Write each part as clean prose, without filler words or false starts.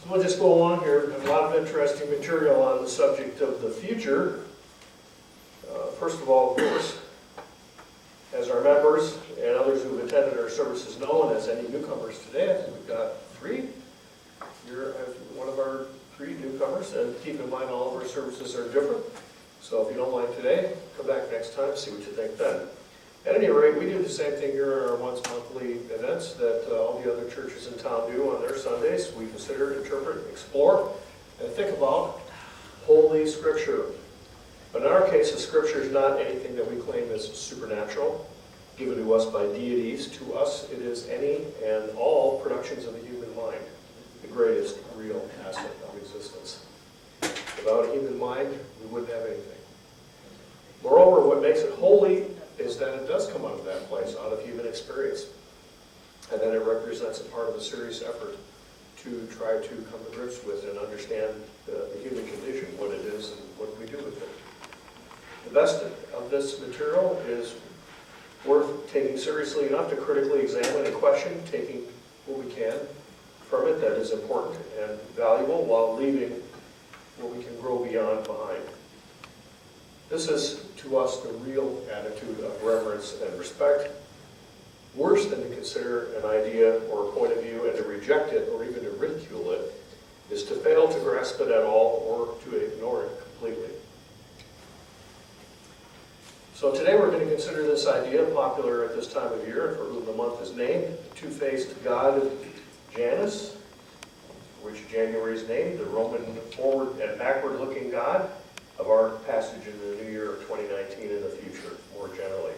So we'll just go along here. A lot of interesting material on the subject of the future. First of all, of course, as our members and others who've attended our services know, and as any newcomers today, I think we've got 3. You're one of our 3 newcomers, and keep in mind all of our services are different. So if you don't mind today, come back next time, see what you think then. At any rate, we do the same thing here at our once monthly events that all the other churches in town do on their Sundays. We consider, interpret, explore, and think about Holy Scripture. But in our case, the Scripture is not anything that we claim is supernatural, given to us by deities. To us, it is any and all productions of the human mind, the greatest real asset of existence. Without a human mind, we wouldn't have anything. Moreover, what makes it holy is that it does come out of that place, out of human experience. And that it represents a part of a serious effort to try to come to grips with and understand the human condition, what it is and what we do with it. The best of this material is worth taking seriously enough to critically examine and question, taking what we can from it that is important and valuable while leaving what we can grow beyond behind. This is, to us, the real attitude of reverence and respect. Worse than to consider an idea or a point of view and to reject it or even to ridicule it is to fail to grasp it at all or to ignore it completely. So today we're going to consider this idea, popular at this time of year, for whom the month is named, the two-faced god Janus, which January is named, the Roman forward and backward-looking god of our passage in the new year of 2019 and the future, more generally.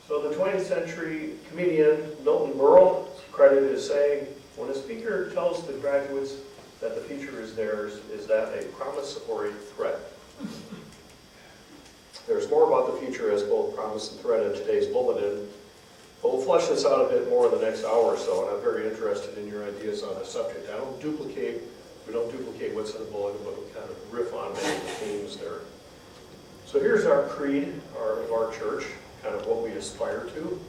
So the 20th century comedian Milton Berle credited as saying, when a speaker tells the graduates that the future is theirs, is that a promise or a threat? There's more about the future as both promise and threat in today's bulletin, but we'll flesh this out a bit more in the next hour or so, and I'm very interested in your ideas on the subject. We don't duplicate what's in the bulletin, but we kind of riff on many of the themes there. So here's our creed of our church, kind of what we aspire to.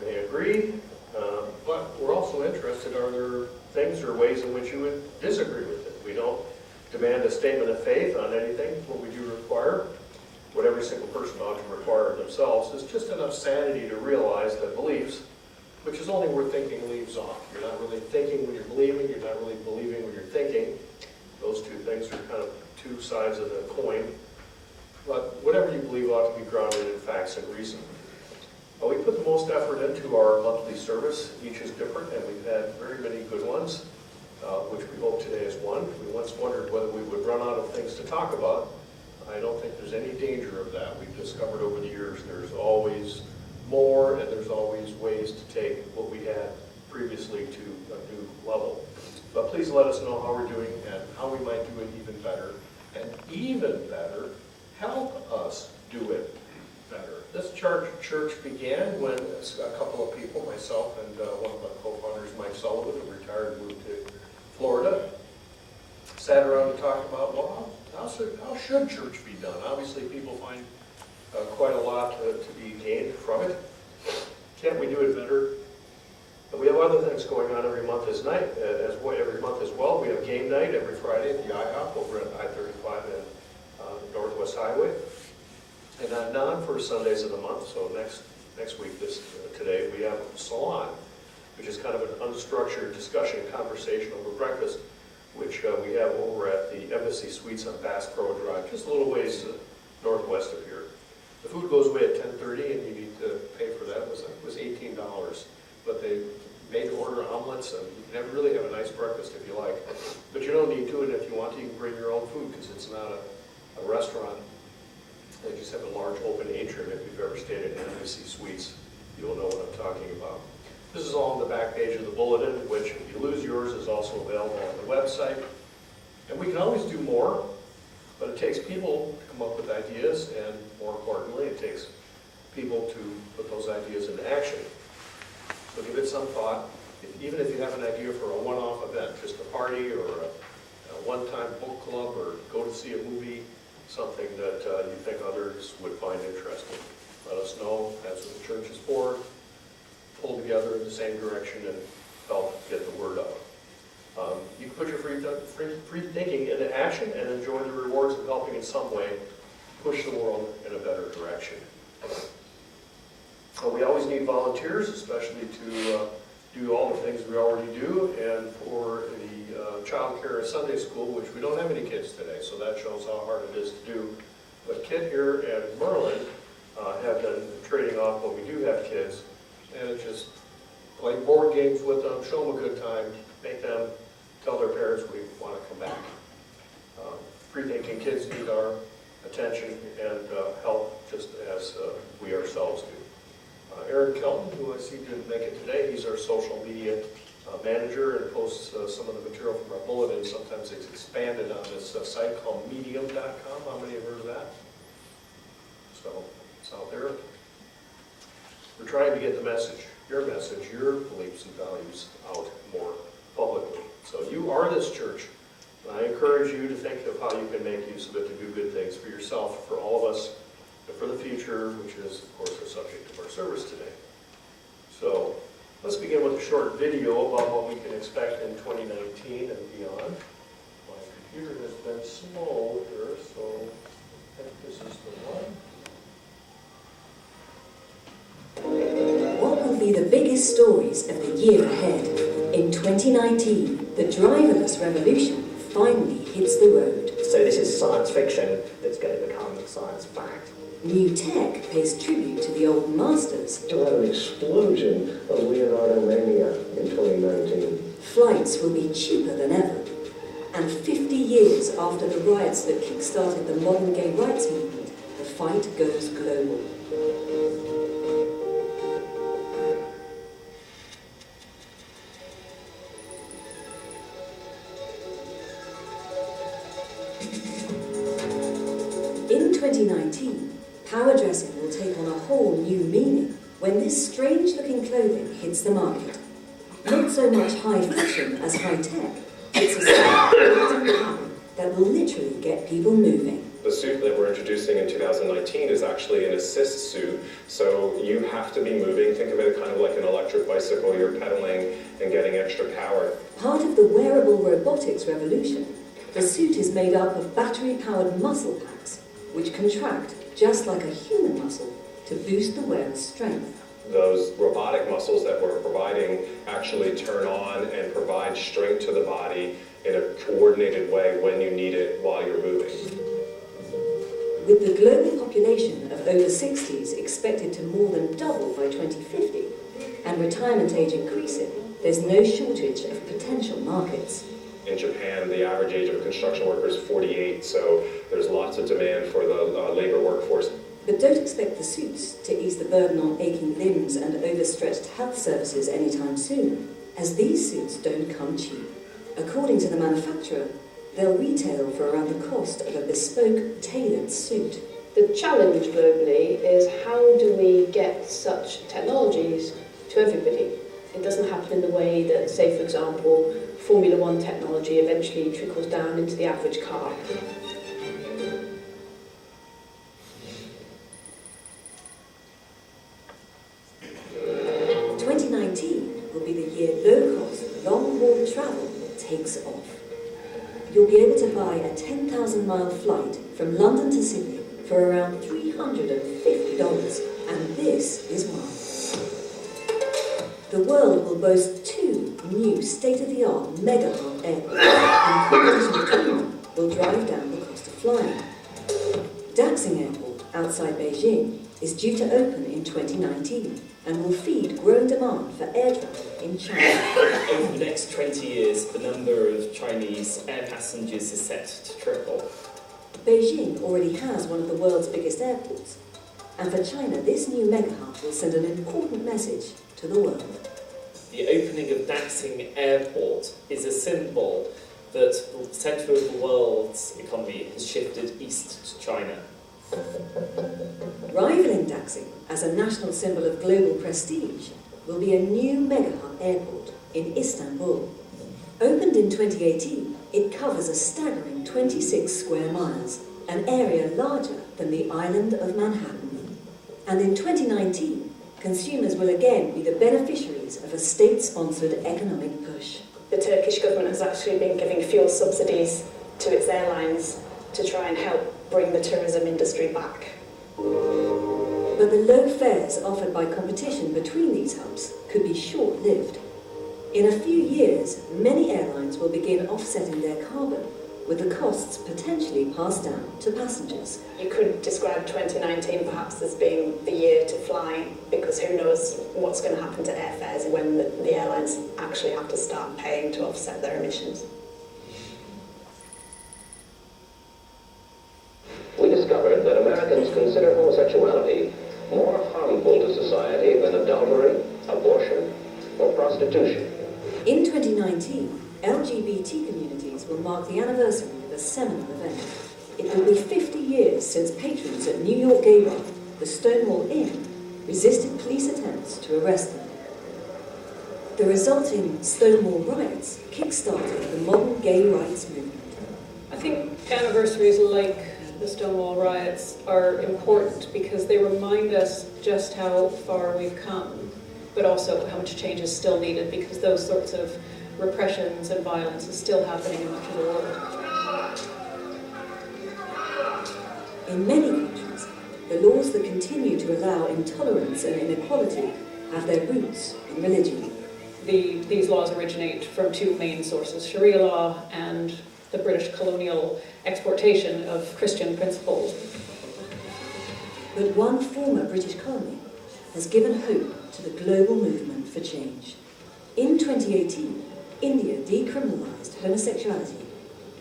May agree, but we're also interested, are there things or ways in which you would disagree with it? We don't demand a statement of faith on anything. What we do require, what every single person ought to require themselves, is just enough sanity to realize that beliefs, which is only where thinking leaves off. You're not really thinking when you're believing, you're not really believing when you're thinking. Those two things are kind of two sides of the coin. But whatever you believe ought to be grounded in facts and reason. We put the most effort into our monthly service. Each is different, and we've had very many good ones, which we hope today is one. We once wondered whether we would run out of things to talk about. I don't think there's any danger of that. We've discovered over the years there's always more, and there's always ways to take what we had previously to a new level. But please let us know how we're doing and how we might do it even better. And even better, help us do it better. This church began when a couple of people, myself and one of my co-founders, Mike Sullivan, who retired and moved to Florida, sat around and talked about, well, how should church be done? Obviously, people find quite a lot to be gained from it. Can't we do it better? But we have other things going on every month as well. We have game night every Friday at the IHOP over at I-35 and Northwest Highway. And on non-first Sundays of the month, so next week, today, we have Salon, which is kind of an unstructured discussion, conversation over breakfast, which we have over at the Embassy Suites on Bass Pro Drive, just a little ways northwest of here. The food goes away at 10:30, and you need to pay for that. It was $18, but they made to order omelets, and you can really have a nice breakfast if you like. But you don't need to, and if you want to, you can bring your own food, because it's not a restaurant. They just have a large open atrium. If you've ever stayed at Embassy Suites, you'll know what I'm talking about. This is all on the back page of the bulletin, which, if you lose yours, is also available on the website. And we can always do more, but it takes people to come up with ideas, and more importantly, it takes people to put those ideas into action. So give it some thought. Even if you have an idea for a one-off event, just a party or a one-time book club, or go to see a movie, something that you think others would find interesting, let us know. That's what the church is for. Pull together in the same direction and help get the word out. put your free thinking into action and enjoy the rewards of helping in some way push the world in a better direction. We always need volunteers, especially to do all the things we already do, and for the child care and Sunday school, which we don't have any kids today, so that shows how hard it is to do. But Kit here and Merlin have been trading off when we do have kids, and it's just play board games with them, show them a good time, make them tell their parents we want to come back. Free-thinking kids need our attention and help just as we ourselves do. Aaron Kelton, who I see didn't make it today, he's our social media manager and posts some of the material from our bulletin. Sometimes it's expanded on this site called medium.com. How many have heard of that? So it's out there. We're trying to get the message, your beliefs and values out more publicly. So you are this church. And I encourage you to think of how you can make use of it to do good things for yourself, for all of us, and for the future, which is, of course, the subject of our service today. So let's begin with a short video about what we can expect in 2019 and beyond. My computer has been slow here, so I think this is the one. What will be the biggest stories of the year ahead? In 2019, the driverless revolution finally hits the road. So this is science fiction that's going to become science fact. New tech pays tribute to the old masters. You'll have an explosion of Leonardo mania in 2019. Flights will be cheaper than ever. And 50 years after the riots that kick-started the modern gay rights movement, the fight goes global. In 2019, power dressing will take on a whole new meaning when this strange-looking clothing hits the market. Not so much high fashion as high tech, it's a style that will literally get people moving. The suit that we're introducing in 2019 is actually an assist suit, so you have to be moving. Think of it kind of like an electric bicycle. You're pedaling and getting extra power. Part of the wearable robotics revolution, the suit is made up of battery-powered muscle packs, which contract just like a human muscle to boost the wearer's strength. Those robotic muscles that we're providing actually turn on and provide strength to the body in a coordinated way when you need it while you're moving. With the global population of over 60s expected to more than double by 2050, and retirement age increasing, there's no shortage of potential markets. In Japan, the average age of a construction worker is 48, so there's lots of demand for the labor workforce. But don't expect the suits to ease the burden on aching limbs and overstretched health services anytime soon, as these suits don't come cheap. According to the manufacturer, they'll retail for around the cost of a bespoke, tailored suit. The challenge globally is how do we get such technologies to everybody? It doesn't happen in the way that, say, for example, Formula One technology eventually trickles down into the average car. 2019 will be the year low-cost, long-haul travel takes off. You'll be able to buy a 10,000-mile flight from London to Sydney for around $350, and this is why. The world will boast 2 new state-of-the-art mega-hub airports, and competition between them will drive down the cost of flying. Daxing Airport, outside Beijing, is due to open in 2019 and will feed growing demand for air travel in China. Over the next 20 years, the number of Chinese air passengers is set to triple. Beijing already has one of the world's biggest airports, and for China, this new mega-hub will send an important message to the world. The opening of Daxing Airport is a symbol that the centre of the world's economy has shifted east to China. Rivaling Daxing as a national symbol of global prestige will be a new mega-hub airport in Istanbul. Opened in 2018, it covers a staggering 26 square miles, an area larger than the island of Manhattan. And in 2019, consumers will again be the beneficiaries of a state-sponsored economic push. the Turkish government has actually been giving fuel subsidies to its airlines to try and help bring the tourism industry back. But the low fares offered by competition between these hubs could be short-lived. In a few years, many airlines will begin offsetting their carbon, with the costs potentially passed down to passengers. You could describe 2019 perhaps as being the year to fly, because who knows what's going to happen to airfares when the airlines actually have to start paying to offset their emissions. We discovered that Americans consider homosexuality more harmful to society than adultery, abortion, or prostitution. In 2019, LGBT communities will mark the anniversary of a seminal event. It will be 50 years since patrons at New York gay bar, the Stonewall Inn, resisted police attempts to arrest them. The resulting Stonewall riots kick-started the modern gay rights movement. I think anniversaries like the Stonewall riots are important because they remind us just how far we've come, but also how much change is still needed, because those sorts of repressions and violence is still happening in much of the world. In many countries, the laws that continue to allow intolerance and inequality have their roots in religion. These laws originate from two main sources, Sharia law and the British colonial exportation of Christian principles. But one former British colony has given hope to the global movement for change. In 2018, India decriminalised homosexuality,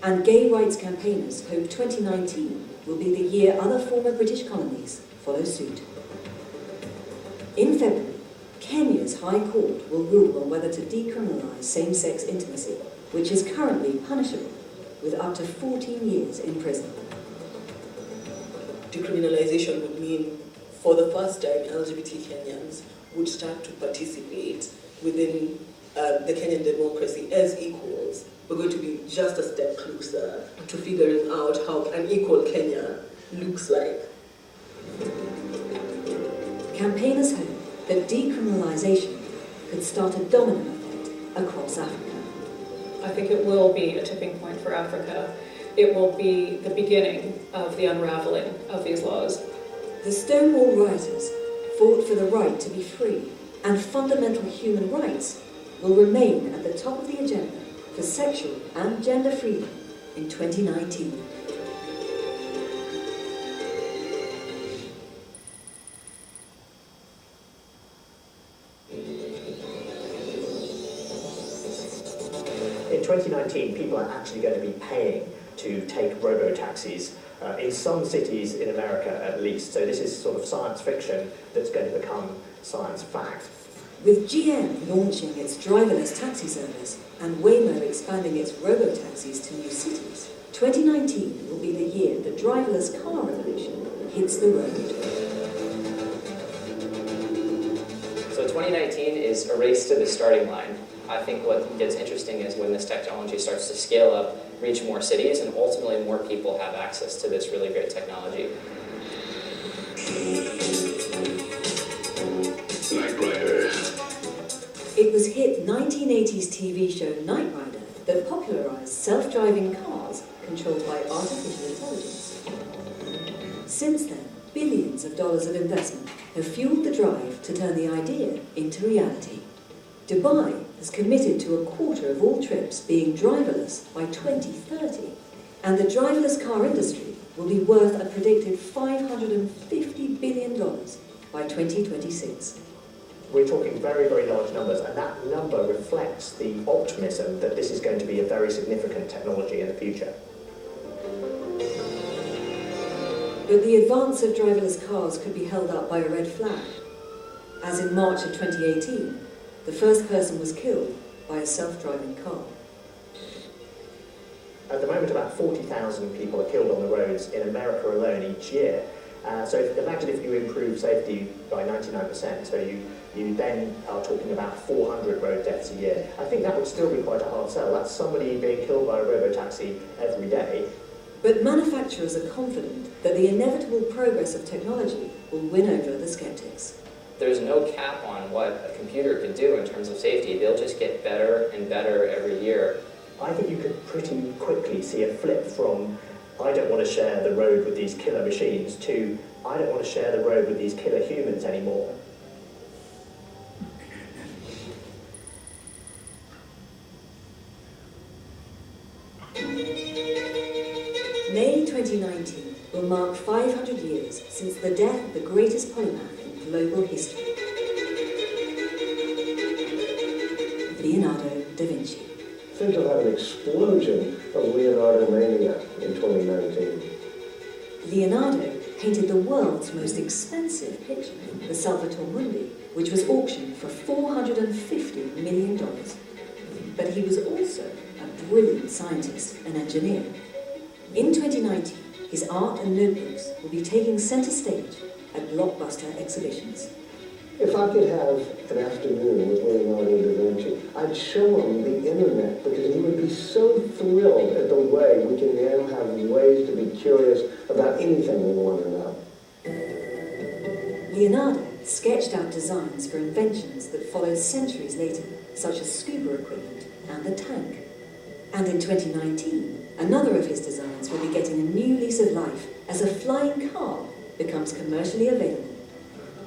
and gay rights campaigners hope 2019 will be the year other former British colonies follow suit. In February, Kenya's High Court will rule on whether to decriminalise same-sex intimacy, which is currently punishable with up to 14 years in prison. Decriminalization would mean, for the first time, LGBT Kenyans would start to participate within the Kenyan democracy as equals. We're going to be just a step closer to figuring out how an equal Kenya looks like. Campaigners hope that decriminalisation could start a domino effect across Africa. I think it will be a tipping point for Africa. It will be the beginning of the unraveling of these laws. The Stonewall rioters fought for the right to be free, and fundamental human rights will remain at the top of the agenda for sexual and gender freedom in 2019. In 2019, people are actually going to be paying to take robo-taxis in some cities in America at least. So this is sort of science fiction that's going to become science fact. With GM launching its driverless taxi service and Waymo expanding its robo-taxis to new cities, 2019 will be the year the driverless car revolution hits the road. So 2019 is a race to the starting line. I think what gets interesting is when this technology starts to scale up, reach more cities, and ultimately more people have access to this really great technology. Knight Rider. It was hit 1980s TV show Knight Rider that popularised self-driving cars controlled by artificial intelligence. Since then, billions of dollars of investment have fueled the drive to turn the idea into reality. Dubai has committed to a quarter of all trips being driverless by 2030, and the driverless car industry will be worth a predicted $550 billion by 2026. We're talking very, very large numbers, and that number reflects the optimism that this is going to be a very significant technology in the future. But the advance of driverless cars could be held up by a red flag, as in March of 2018, the first person was killed by a self-driving car. At the moment, about 40,000 people are killed on the roads in America alone each year. So imagine if you improve safety by 99%, so you then are talking about 400 road deaths a year. I think that would still be quite a hard sell. That's somebody being killed by a robo-taxi every day. But manufacturers are confident that the inevitable progress of technology will win over the skeptics. there's no cap on what a computer can do in terms of safety. They'll just get better and better every year. I think you could pretty quickly see a flip from I don't want to share the road with these killer machines to I don't want to share the road with these killer humans anymore. May 2019 will mark 500 years since the death of the greatest polymath in global history, Leonardo da Vinci. Things will have an explosion of Leonardo mania in 2019. Leonardo painted the world's most expensive picture, the Salvator Mundi, which was auctioned for $450 million. But he was also a brilliant scientist and engineer. In 2019, his art and notebooks will be taking centre stage at blockbuster exhibitions. If I could have an afternoon with Leonardo da Vinci, I'd show him the internet because he would be so thrilled at the way we can now have ways to be curious about anything we want to know. Leonardo sketched out designs for inventions that followed centuries later, such as scuba equipment and the tank. And in 2019, another of his designs will be getting a new lease of life as a flying car becomes commercially available.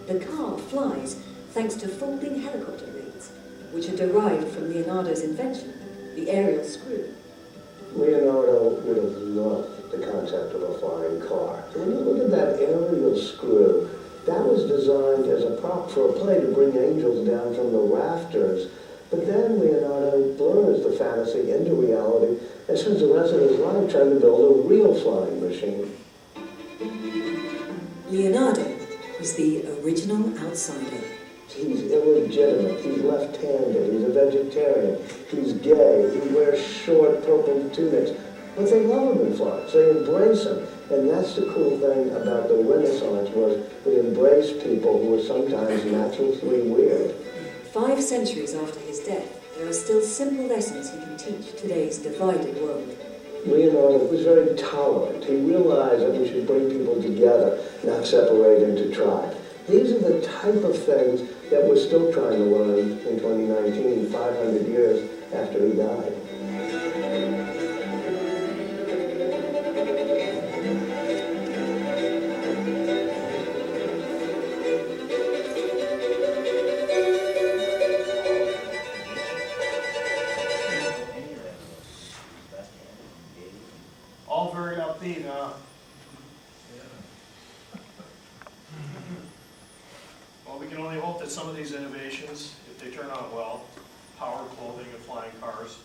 The car flies thanks to folding helicopter blades, which are derived from Leonardo's invention, the aerial screw. Leonardo would have loved the concept of a flying car. So when you look at that aerial screw, that was designed as a prop for a play to bring angels down from the rafters. But then Leonardo blurs the fantasy into reality and spends the rest of his life trying to build a real flying machine. Leonardo was the original outsider. He's illegitimate, he's left-handed, he's a vegetarian, he's gay, he wears short purple tunics. But they love him in Florence, they embrace him. And that's the cool thing about the Renaissance was it embraced people who were sometimes naturally weird. 5 centuries after his death, there are still simple lessons he can teach today's divided world. Leonardo was very tolerant. He realized that we should bring people together, not separate into tribes. These are the type of things that we're still trying to learn in 2019, 500 years after he died. All very upbeat, huh? Well, we can only hope that some of these innovations, if they turn out well, powered clothing and flying cars,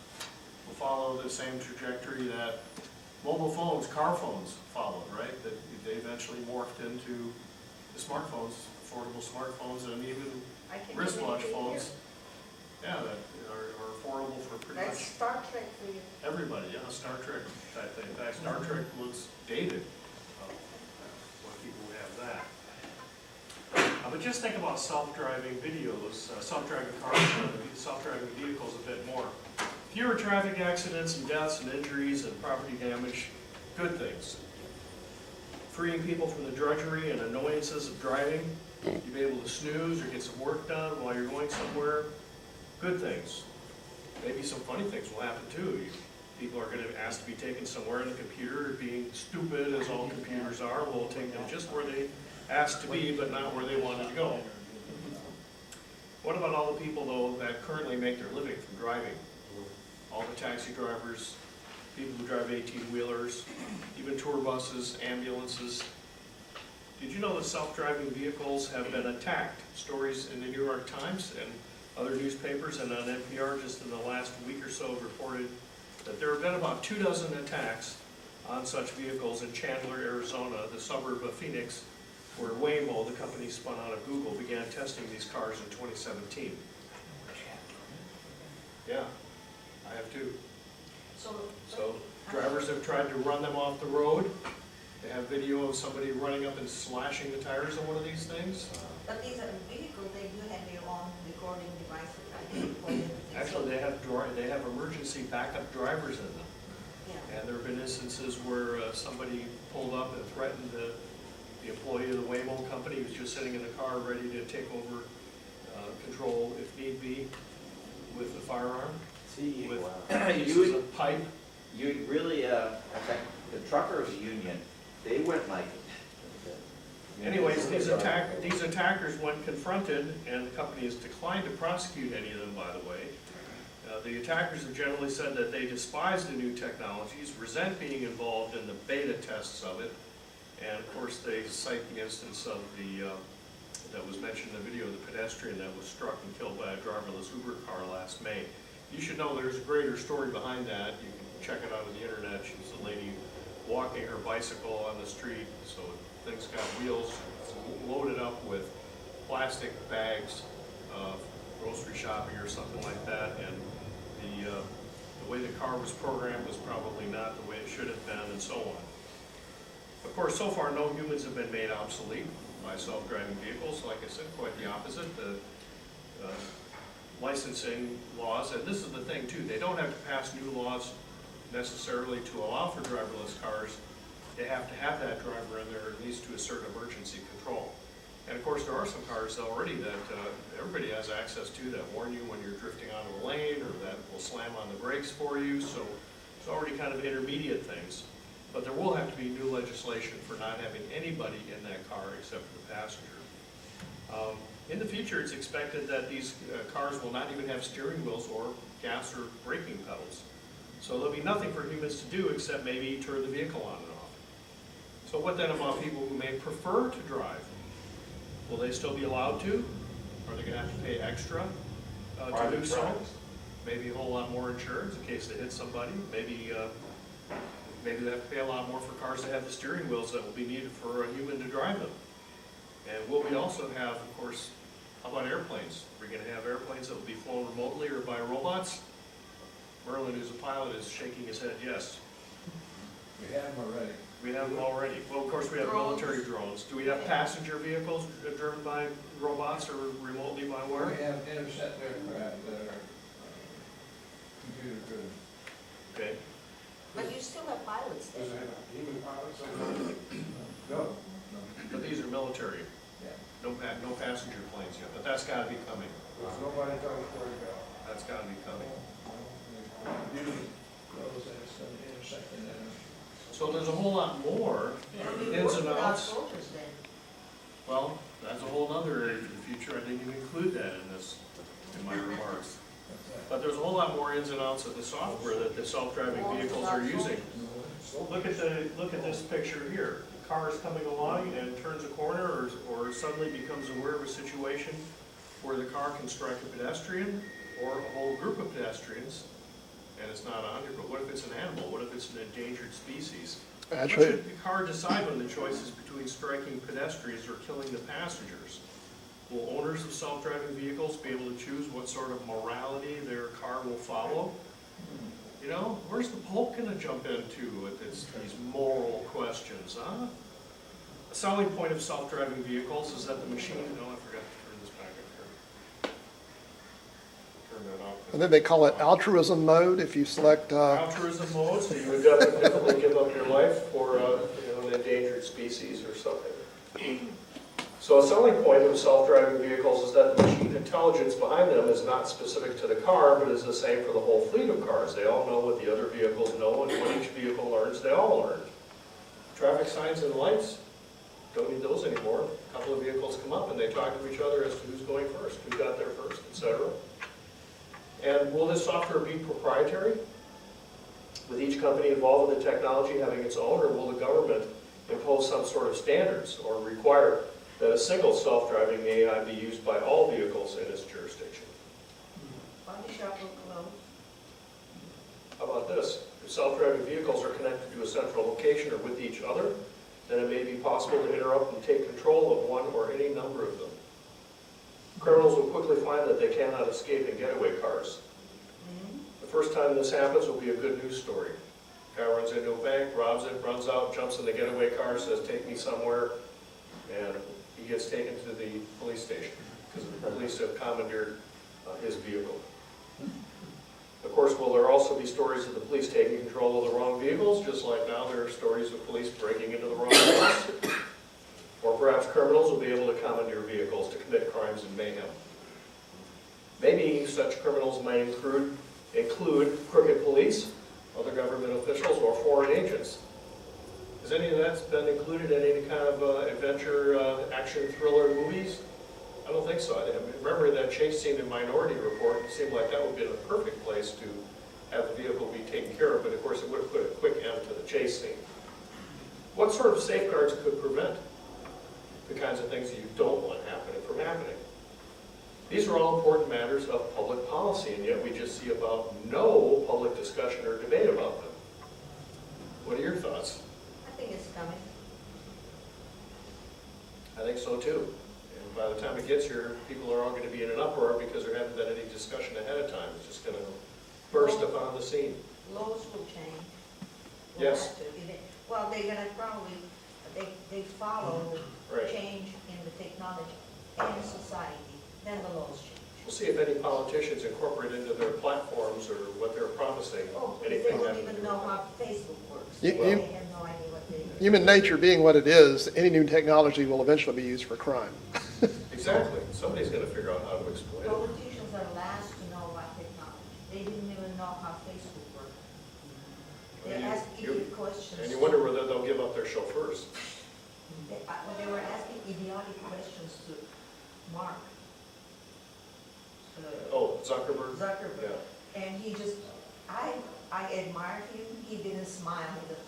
will follow the same trajectory that mobile phones, car phones followed, right? That they eventually morphed into the smartphones, affordable smartphones, and even wristwatch phones. Yeah, that are affordable for pretty That's much Star Trek for you. everybody. Yeah, Star Trek type thing. In fact, Star Trek looks dated when people have that. But just think about self-driving videos, self-driving cars, self-driving vehicles a bit more. Fewer traffic accidents and deaths and injuries and property damage, good things. Freeing people from the drudgery and annoyances of driving. You'll be able to snooze or get some work done while you're going somewhere, good things. Maybe some funny things will happen too. People are going to ask to be taken somewhere in a computer, being stupid as all computers are, will take them just where they asked to be, but not where they wanted to go. What about all the people, though, that currently make their living from driving? All the taxi drivers, people who drive 18-wheelers, even tour buses, ambulances. Did you know that self-driving vehicles have been attacked? Stories in the New York Times and other newspapers and on NPR just in the last week or so have reported that there have been about 24 attacks on such vehicles in Chandler, Arizona, the suburb of Phoenix, where Waymo, the company spun out of Google, began testing these cars in 2017. Yeah, I have too. So drivers have tried to run them off the road. They have video of somebody running up and slashing the tires of one of these things. But these are vehicles, they do have their own recording devices, right? Actually, they have emergency backup drivers in them. Yeah. And there have been instances where somebody pulled up and threatened to the employee of the Waymo company who's just sitting in the car ready to take over control if need be with a firearm. See, With you a pipe. you really, the truckers union, they went like. Anyways, these attackers, when confronted, and the company has declined to prosecute any of them, by the way, the attackers have generally said that they despise the new technologies, resent being involved in the beta tests of it, and of course they cite the instance of the, that was mentioned in the video, the pedestrian that was struck and killed by a driverless Uber car last May. You should know there's a greater story behind that. You can check it out on the internet. She's a lady walking her bicycle on the street, so things got wheels. It's loaded up with plastic bags of grocery shopping or something like that, and the way the car was programmed was probably not the way it should have been, and so on. Of course, so far, no humans have been made obsolete by self-driving vehicles. Like I said, quite the opposite. The licensing laws, and this is the thing too, they don't have to pass new laws necessarily to allow for driverless cars. They have to have that driver in there at least to assert emergency control. And of course, there are some cars already that everybody has access to that warn you when you're drifting out of a lane, or that will slam on the brakes for you. So it's already kind of intermediate things. But there will have to be new legislation for not having anybody in that car except for the passenger. In the future, it's expected that these cars will not even have steering wheels or gas or braking pedals. So there'll be nothing for humans to do except maybe turn the vehicle on and off. So what then about people who may prefer to drive? Will they still be allowed to? Are they going to have to pay extra to do so? Maybe a whole lot more insurance in case they hit somebody. Maybe they have to pay a lot more for cars that have the steering wheels that will be needed for a human to drive them. And will we also have, of course, how about airplanes? We're going to have airplanes that will be flown remotely or by robots? Merlin, who's a pilot, is shaking his head yes. We have them already. We have them already. Well, of course, we have military drones. Do we have passenger vehicles driven by robots or remotely by where? We have intercept aircraft that are computer driven. Okay. But you still have pilots there. Does it have human pilots on it? No. But these are military. Yeah. No passenger planes yet, but that's got to be coming. There's nobody telling us where to go. That's got to be coming. Usually those that it's going to intersect in there. So there's a whole lot more ins and outs. Well, that's a whole other area for the future. I didn't even include that in my remarks. But there's a whole lot more ins and outs of the software that the self-driving vehicles are using. Look at this picture here. The car is coming along and turns a corner, or suddenly becomes aware of a situation where the car can strike a pedestrian or a whole group of pedestrians. And it's not 100, but what if it's an animal? What if it's an endangered species? What should the car decide when the choice is between striking pedestrians or killing the passengers? Will owners of self-driving vehicles be able to choose what sort of morality their car will follow? You know, where's the Pope going to jump into with these moral questions, huh? A selling point of self-driving vehicles is that the machine, oh, I forgot to turn this back up here. Turn that off. And then they call it altruism mode if you select... altruism mode, so you would definitely give up your life for an endangered species or something. So a selling point of self-driving vehicles is that the machine intelligence behind them is not specific to the car, but is the same for the whole fleet of cars. They all know what the other vehicles know, and what each vehicle learns, they all learn. Traffic signs and lights, don't need those anymore. A couple of vehicles come up and they talk to each other as to who's going first, who got there first, etc. And will this software be proprietary? With each company involved in the technology having its own, or will the government impose some sort of standards or require that a single self-driving AI be used by all vehicles in its jurisdiction? Body shop will close. How about this? If self-driving vehicles are connected to a central location or with each other, then it may be possible to interrupt and take control of one or any number of them. Criminals will quickly find that they cannot escape in getaway cars. The first time this happens will be a good news story. Guy runs into a bank, robs it, runs out, jumps in the getaway car, says, "Take me somewhere," and he gets taken to the police station because the police have commandeered his vehicle. Of course, will there also be stories of the police taking control of the wrong vehicles, just like now there are stories of police breaking into the wrong vehicles? Or perhaps criminals will be able to commandeer vehicles to commit crimes and mayhem. Maybe such criminals might include crooked police, other government officials, or foreign agents. Has any of that been included in any kind of adventure, action, thriller movies? I don't think so. I remember that chase scene in Minority Report. It seemed like that would be the perfect place to have the vehicle be taken care of, but of course it would have put a quick end to the chase scene. What sort of safeguards could prevent the kinds of things that you don't want happening from happening? These are all important matters of public policy, and yet we just see about no public discussion or debate about them. What are your thoughts? I think it's coming. I think so too. And by the time it gets here, people are all going to be in an uproar because there hasn't been any discussion ahead of time. It's just going to burst upon the scene. Laws will change. Yes. Well, they're going to probably, they follow Right. change in the technology and society, then the laws change. We'll see if any politicians incorporate into their platforms or what they're promising. Oh, because they anything don't having to even do know with how Facebook works. You- They you- have no idea what they do. Human nature being what it is, any new technology will eventually be used for crime. Exactly. Somebody's going to figure out how to exploit it. Politicians are last to know about technology. They didn't even know how Facebook worked. They You- asked you- idiot questions. And you wonder whether they'll give up their chauffeurs. They were asking idiotic questions to Mark. Oh, Zuckerberg? Zuckerberg. And he just, I admired him. He didn't smile. He just,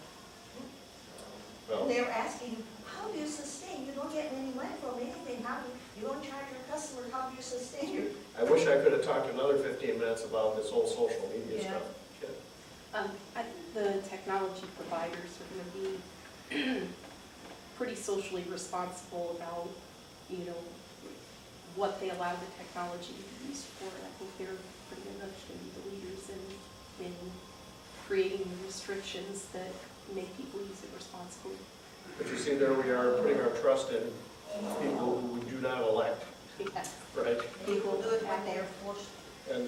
Well, and they were asking, how do you sustain? You don't get any money from anything. How do you don't charge your customers? How do you sustain your? I wish I could have talked another 15 minutes about this whole social media Yeah. stuff. I think the technology providers are going to be pretty socially responsible about, what they allow the technology to be used for. I think they're pretty much going to be the leaders in creating restrictions that make people use it responsibly. But you see, there we are putting our trust in people who we do not elect, Yes. right? People do it when they're forced. And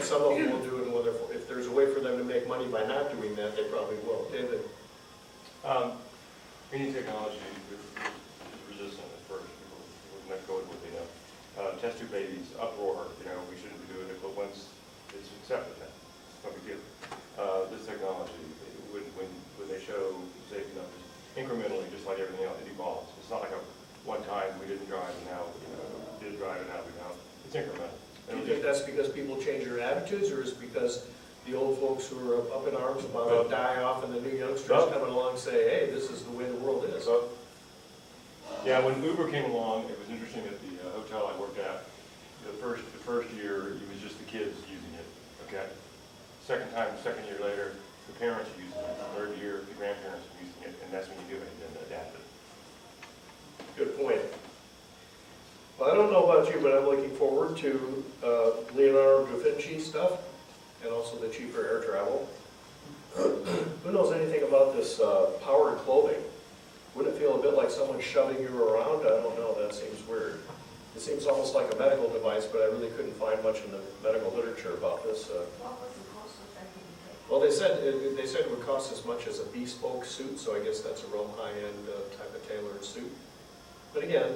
some of them will do it, and whether, if there's a way for them to make money by not doing that, they probably will. David? Any technology is resistant at first. People would not go with what they know. Test tube babies, uproar, we shouldn't be doing it, but once it's accepted, then it's no big deal. This technology, when they show safety numbers, incrementally, just like everything else, it evolves. It's not like a one time we didn't drive and now, did drive and now we don't. It's incremental. Do you think that's because people change their attitudes, or is it because the old folks who are up in arms about to die off and the new youngsters coming along say, hey, this is the way the world is? Yeah, when Uber came along, it was interesting at the hotel I worked at. The first year, it was just the kids using it, okay? Second year later, the parents are using it. Third year, the grandparents are using it, and that's when you do it and adapt it. Good point. Well, I don't know about you, but I'm looking forward to Leonardo da Vinci stuff and also the cheaper air travel. Who knows anything about this powered clothing? Wouldn't it feel a bit like someone shoving you around? I don't know, that seems weird. It seems almost like a medical device, but I really couldn't find much in the medical literature about this. What was the cost of that? Well, they said it would cost as much as a bespoke suit, so I guess that's a real high-end type of tailored suit. But again,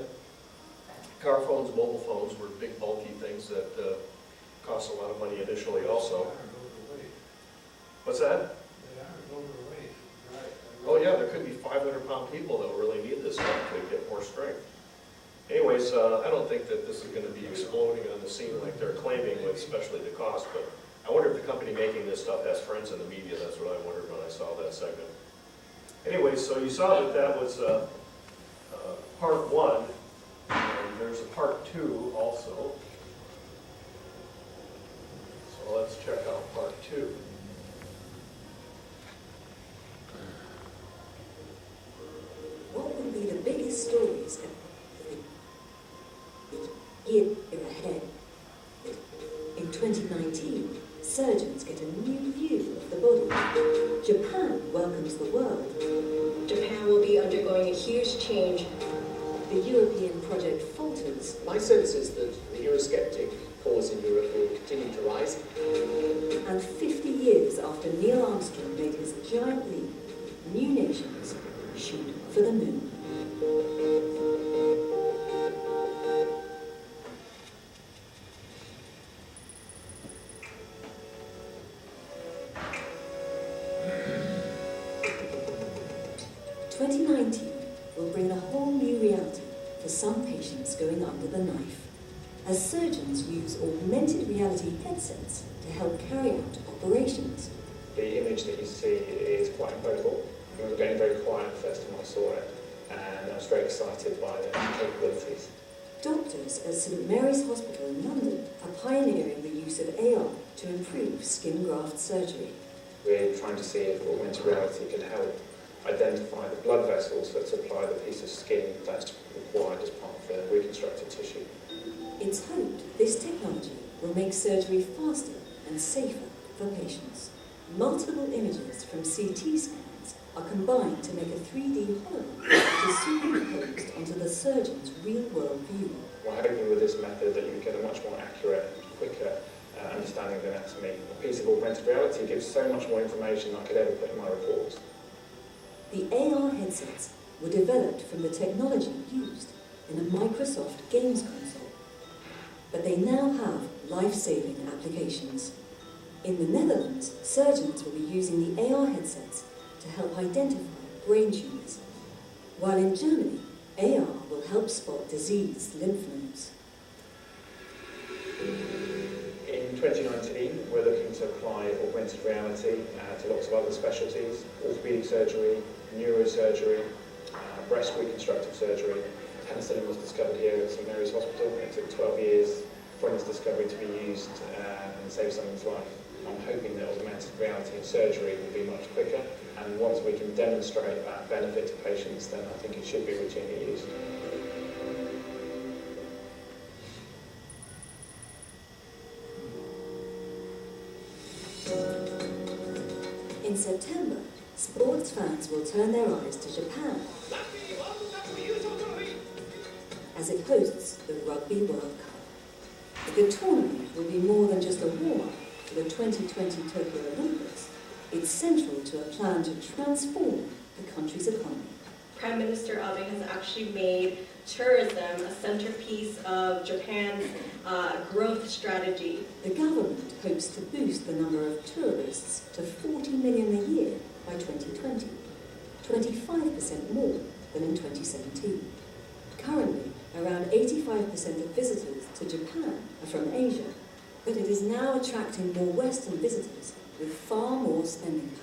car phones, mobile phones were big, bulky things that cost a lot of money initially also. What's that? Oh yeah, there could be 500-pound people that will really need this stuff to get more strength. Anyways, I don't think that this is going to be exploding on the scene like they're claiming, especially the cost, but I wonder if the company making this stuff has friends in the media. That's what I wondered when I saw that segment. Anyways, so you saw that was part one, and there's a part two also. So let's check out part two. What will be the biggest stories of the year ahead? In 2019, surgeons get a new view of the body. Japan welcomes the world. Japan will be undergoing a huge change. The European project falters. My sense is that the Eurosceptic cause in Europe will continue to rise. And 50 years after Neil Armstrong made his giant leap, new nations shoot for the moon. 2019 will bring a whole new reality for some patients going under the knife, as surgeons use augmented reality headsets to help carry out operations. The image that you see is quite incredible. I was getting very quiet the first time I saw it, and I was very excited by the capabilities. Doctors at St Mary's Hospital in London are pioneering the use of AR to improve skin graft surgery. We're trying to see if augmented reality can help identify the blood vessels that supply the piece of skin that's required as part of the reconstructed tissue. It's hoped this technology will make surgery faster and safer for patients. Multiple images from CT scans are combined to make a 3D hologram which is superimposed onto the surgeon's real-world view. We're hoping with this method that you get a much more accurate, quicker understanding of the anatomy. A piece of augmented reality gives so much more information than I could ever put in my reports. The AR headsets were developed from the technology used in a Microsoft games console, but they now have life-saving applications. In the Netherlands, surgeons will be using the AR headsets to help identify brain tumours, while in Germany, AR will help spot diseased lymph nodes. In 2019, we're looking to apply augmented reality to lots of other specialties: orthopaedic surgery, neurosurgery, breast reconstructive surgery. Penicillin was discovered here at St Mary's Hospital. It took 12 years for its discovery to be used and save someone's life. I'm hoping that augmented reality in surgery will be much quicker, and once we can demonstrate that benefit to patients, then I think it should be routinely used. In September, sports fans will turn their eyes to Japan as it hosts the Rugby World Cup. The tournament will be more than just a warm-up for the 2020 Tokyo Olympics. It's central to a plan to transform the country's economy. Prime Minister Abe has actually made tourism a centerpiece of Japan's growth strategy. The government hopes to boost the number of tourists to 40 million a year by 2020, 25% more than in 2017. Currently, around 85% of visitors to Japan are from Asia, but it is now attracting more Western visitors with far more spending power.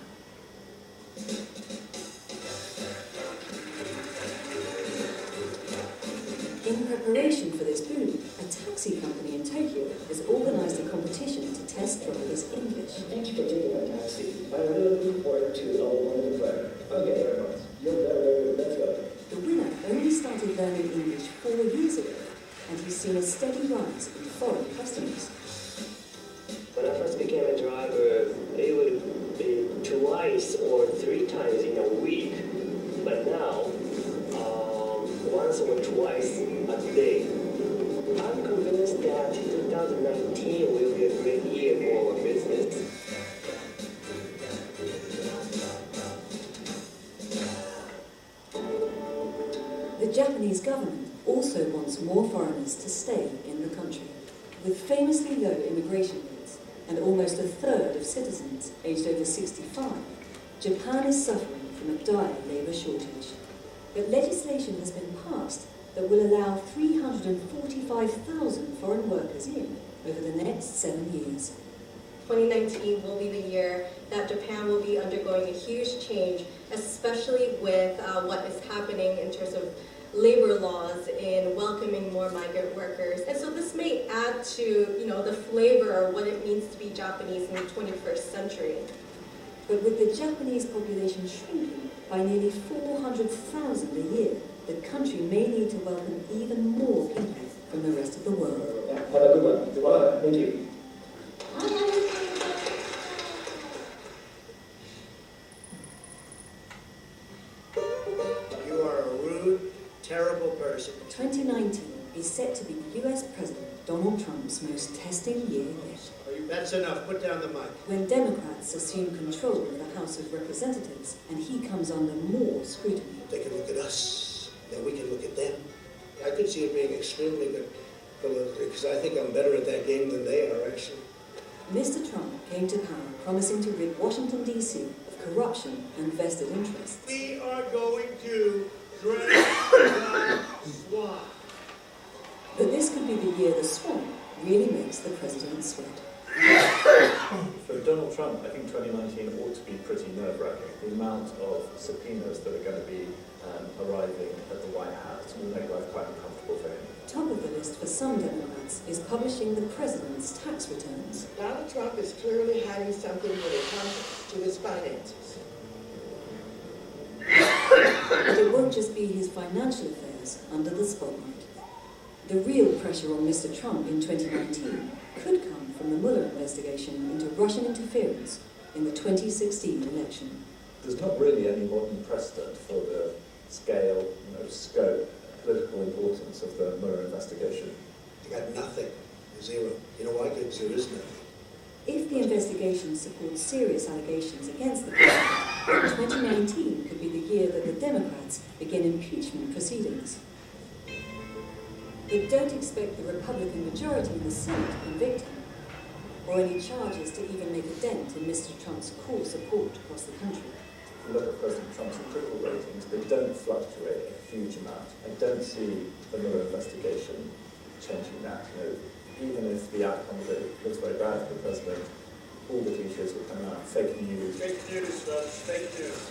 In preparation for this boom, a taxi company in Tokyo has organised a competition to test drivers' English. Thanks for taking my taxi. I'm really looking forward to a wonderful driver. Okay, very much. Let's go. The winner only started learning English 4 years ago, and he's seen a steady rise in foreign customers. When I first became a driver, it would be twice or 3 times in a week. But now, once or twice a day. I'm convinced that 2019 will be a great year for our business. The Japanese government also wants more foreigners to stay in the country. With famously low immigration rates and almost a third of citizens aged over 65, Japan is suffering from a dire labour shortage. But legislation has been passed that will allow 345,000 foreign workers in over the next 7 years. 2019 will be the year that Japan will be undergoing a huge change, especially with what is happening in terms of labor laws in welcoming more migrant workers. And so this may add to, the flavor of what it means to be Japanese in the 21st century. But with the Japanese population shrinking by nearly 400,000 a year, the country may need to welcome even more people from the rest of the world. Have a good one. Thank you. You are a rude, terrible person. 2019 is set to be US President Donald Trump's most testing year yet. That's enough. Put down the mic. When Democrats assume control of the House of Representatives and he comes under more scrutiny. They can look at us, then we can look at them. I could see it being extremely good politically, because I think I'm better at that game than they are, actually. Mr. Trump came to power promising to rid Washington, D.C. of corruption and vested interests. We are going to drain that swamp. But this could be the year the swamp really makes the president sweat. For Donald Trump, I think 2019 ought to be pretty nerve-wracking. The amount of subpoenas that are going to be arriving at the White House will make life quite uncomfortable for him. Top of the list for some Democrats is publishing the president's tax returns. Donald Trump is clearly hiding something when it comes to his finances. But it won't just be his financial affairs under the spotlight. The real pressure on Mr. Trump in 2019 could come from the Mueller investigation into Russian interference in the 2016 election. There's not really any modern precedent for the scale, scope, political importance of the Mueller investigation. They got nothing. Zero. You know why? Because there is nothing. If the investigation supports serious allegations against the president, then 2019 could be the year that the Democrats begin impeachment proceedings. But don't expect the Republican majority in the Senate to convict him, or any charges to even make a dent in Mr. Trump's core support across the country. If you look at President Trump's approval ratings, they don't fluctuate a huge amount. I don't see the Mueller investigation changing that. Even if the outcome of it looks very bad for the president, all the cliches will come out. Fake news. Fake news, folks. Fake news.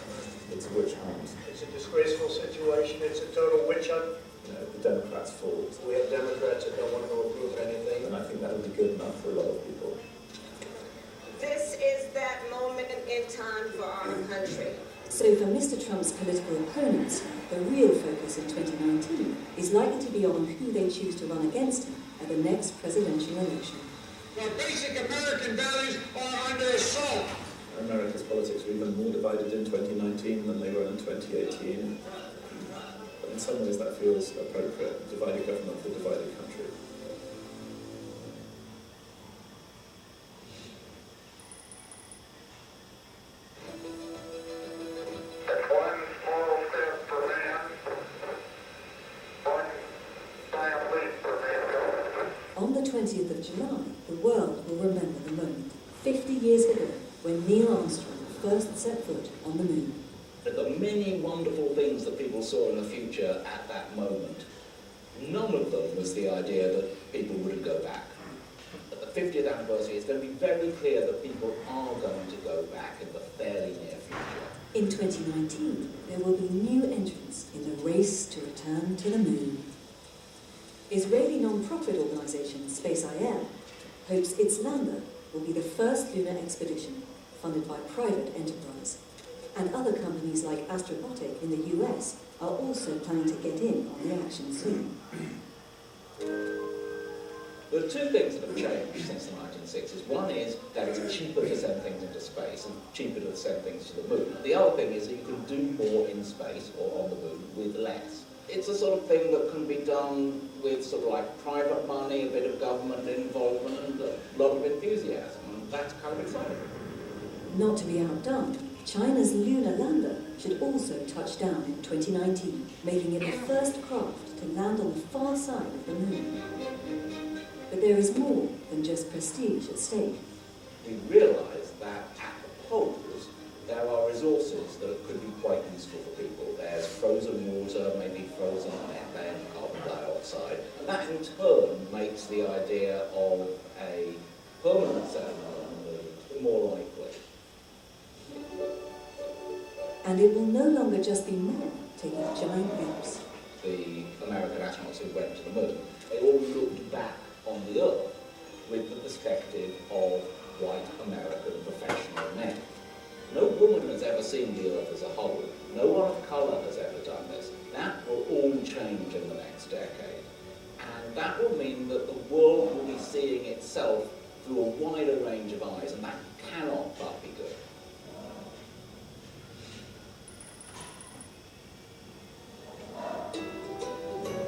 It's a witch hunt. It's a disgraceful situation. It's a total witch hunt. The Democrats' fault. We have Democrats that don't want to approve anything. And I think that would be good enough for a lot of people. This is that moment in time for our country. So for Mr. Trump's political opponents, the real focus in 2019 is likely to be on who they choose to run against him at the next presidential election. Our basic American values are under assault. America's politics were even more divided in 2019 than they were in 2018. But in some ways that feels appropriate. Divided government for divided country. On the 20th of July, the world will remember the moment, 50 years ago, when Neil Armstrong first set foot on the moon. The many wonderful things that people saw in the future at that moment, none of them was the idea that people wouldn't go back. At the 50th anniversary, it's going to be very clear that people are going to go back in the fairly near future. In 2019, there will be new entrants in the race to return to the moon. Israeli non-profit organisation SpaceIL hopes its lander will be the first lunar expedition funded by private enterprise. And other companies like Astrobotic in the US are also planning to get in on the action soon. There are two things that have changed since the 1960s. One is that it's cheaper to send things into space and cheaper to send things to the moon. The other thing is that you can do more in space or on the moon with less. It's a sort of thing that can be done with sort of like private money, a bit of government involvement, and a lot of enthusiasm. And that's kind of exciting. Not to be outdone, China's lunar lander should also touch down in 2019, making it the first craft to land on the far side of the moon. But there is more than just prestige at stake. We realise that at the poles there are resources that could be quite useful for people. There's frozen water, maybe frozen methane, carbon dioxide, and that in turn makes the idea of a permanent settlement on the moon more likely. And it will no longer just be men taking giant leaps. The American astronauts who went to the moon, they all looked back on the Earth with the perspective of white American professional men. No woman has ever seen the Earth as a whole. No one of colour has ever done this. That will all change in the next decade. And that will mean that the world will be seeing itself through a wider range of eyes, and that cannot but be good.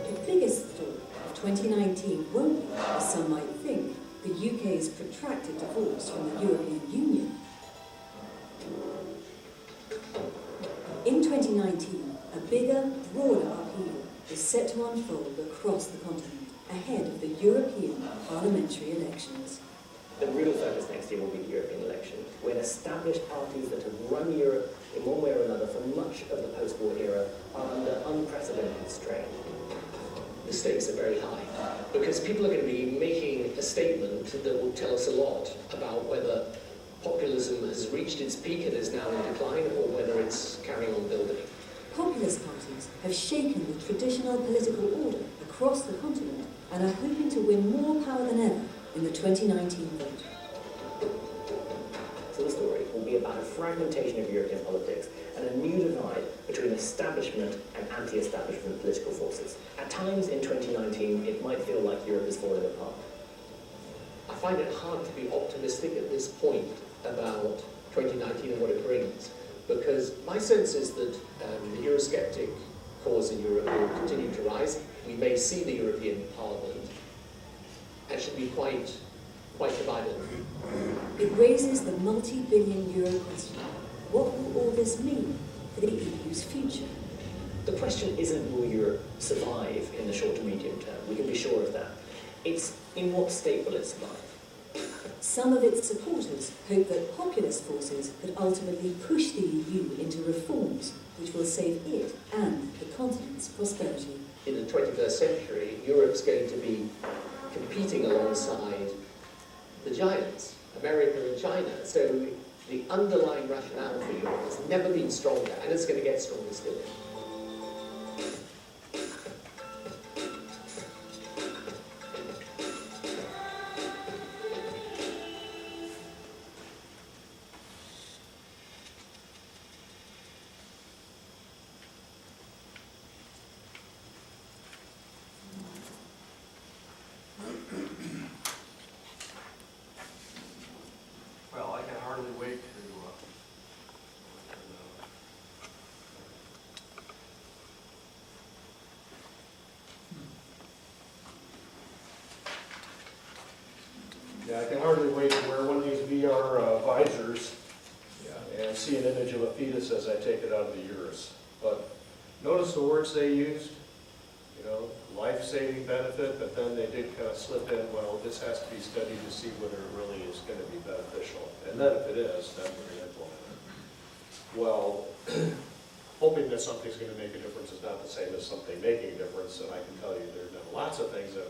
The biggest story of 2019 won't be, as some might think, the UK's protracted divorce from the European Union. In 2019, a bigger, broader upheaval is set to unfold across the continent ahead of the European parliamentary elections. The real focus next year will be the European election, when established parties that have run Europe in one way or another for much of the post-war era are under unprecedented strain. The stakes are very high because people are going to be making a statement that will tell us a lot about whether populism has reached its peak and is now in decline, or whether it's carrying on building. Populist parties have shaken the traditional political order across the continent and are hoping to win more power than ever in the 2019 vote. So the story will be about a fragmentation of European politics and a new divide between establishment and anti-establishment political forces. At times in 2019, it might feel like Europe is falling apart. I find it hard to be optimistic at this point about 2019 and what it brings, because my sense is that the Eurosceptic cause in Europe will continue to rise. We may see the European Parliament actually be quite divided. It raises the multi-billion euro question. What will all this mean for the EU's future? The question isn't will Europe survive in the short to medium term. We can be sure of that. It's in what state will it survive? Some of its supporters hope that populist forces could ultimately push the EU into reforms which will save it and the continent's prosperity. In the 21st century, Europe's going to be competing alongside the giants, America and China. So the underlying rationale for Europe has never been stronger, and it's going to get stronger still. Well, I can hardly wait to yeah, I can hardly wait to wear one of these VR visors and see an image of a fetus as I take it out of the uterus. But notice the words they used, you know, life-saving benefit, but then they did kind of slip in, well, this has to be studied to see whether it really is going to be beneficial. And then if it is, then we're going to implement it. Well, hoping that something's going to make a difference is not the same as something making a difference, and I can tell you there have been lots of things that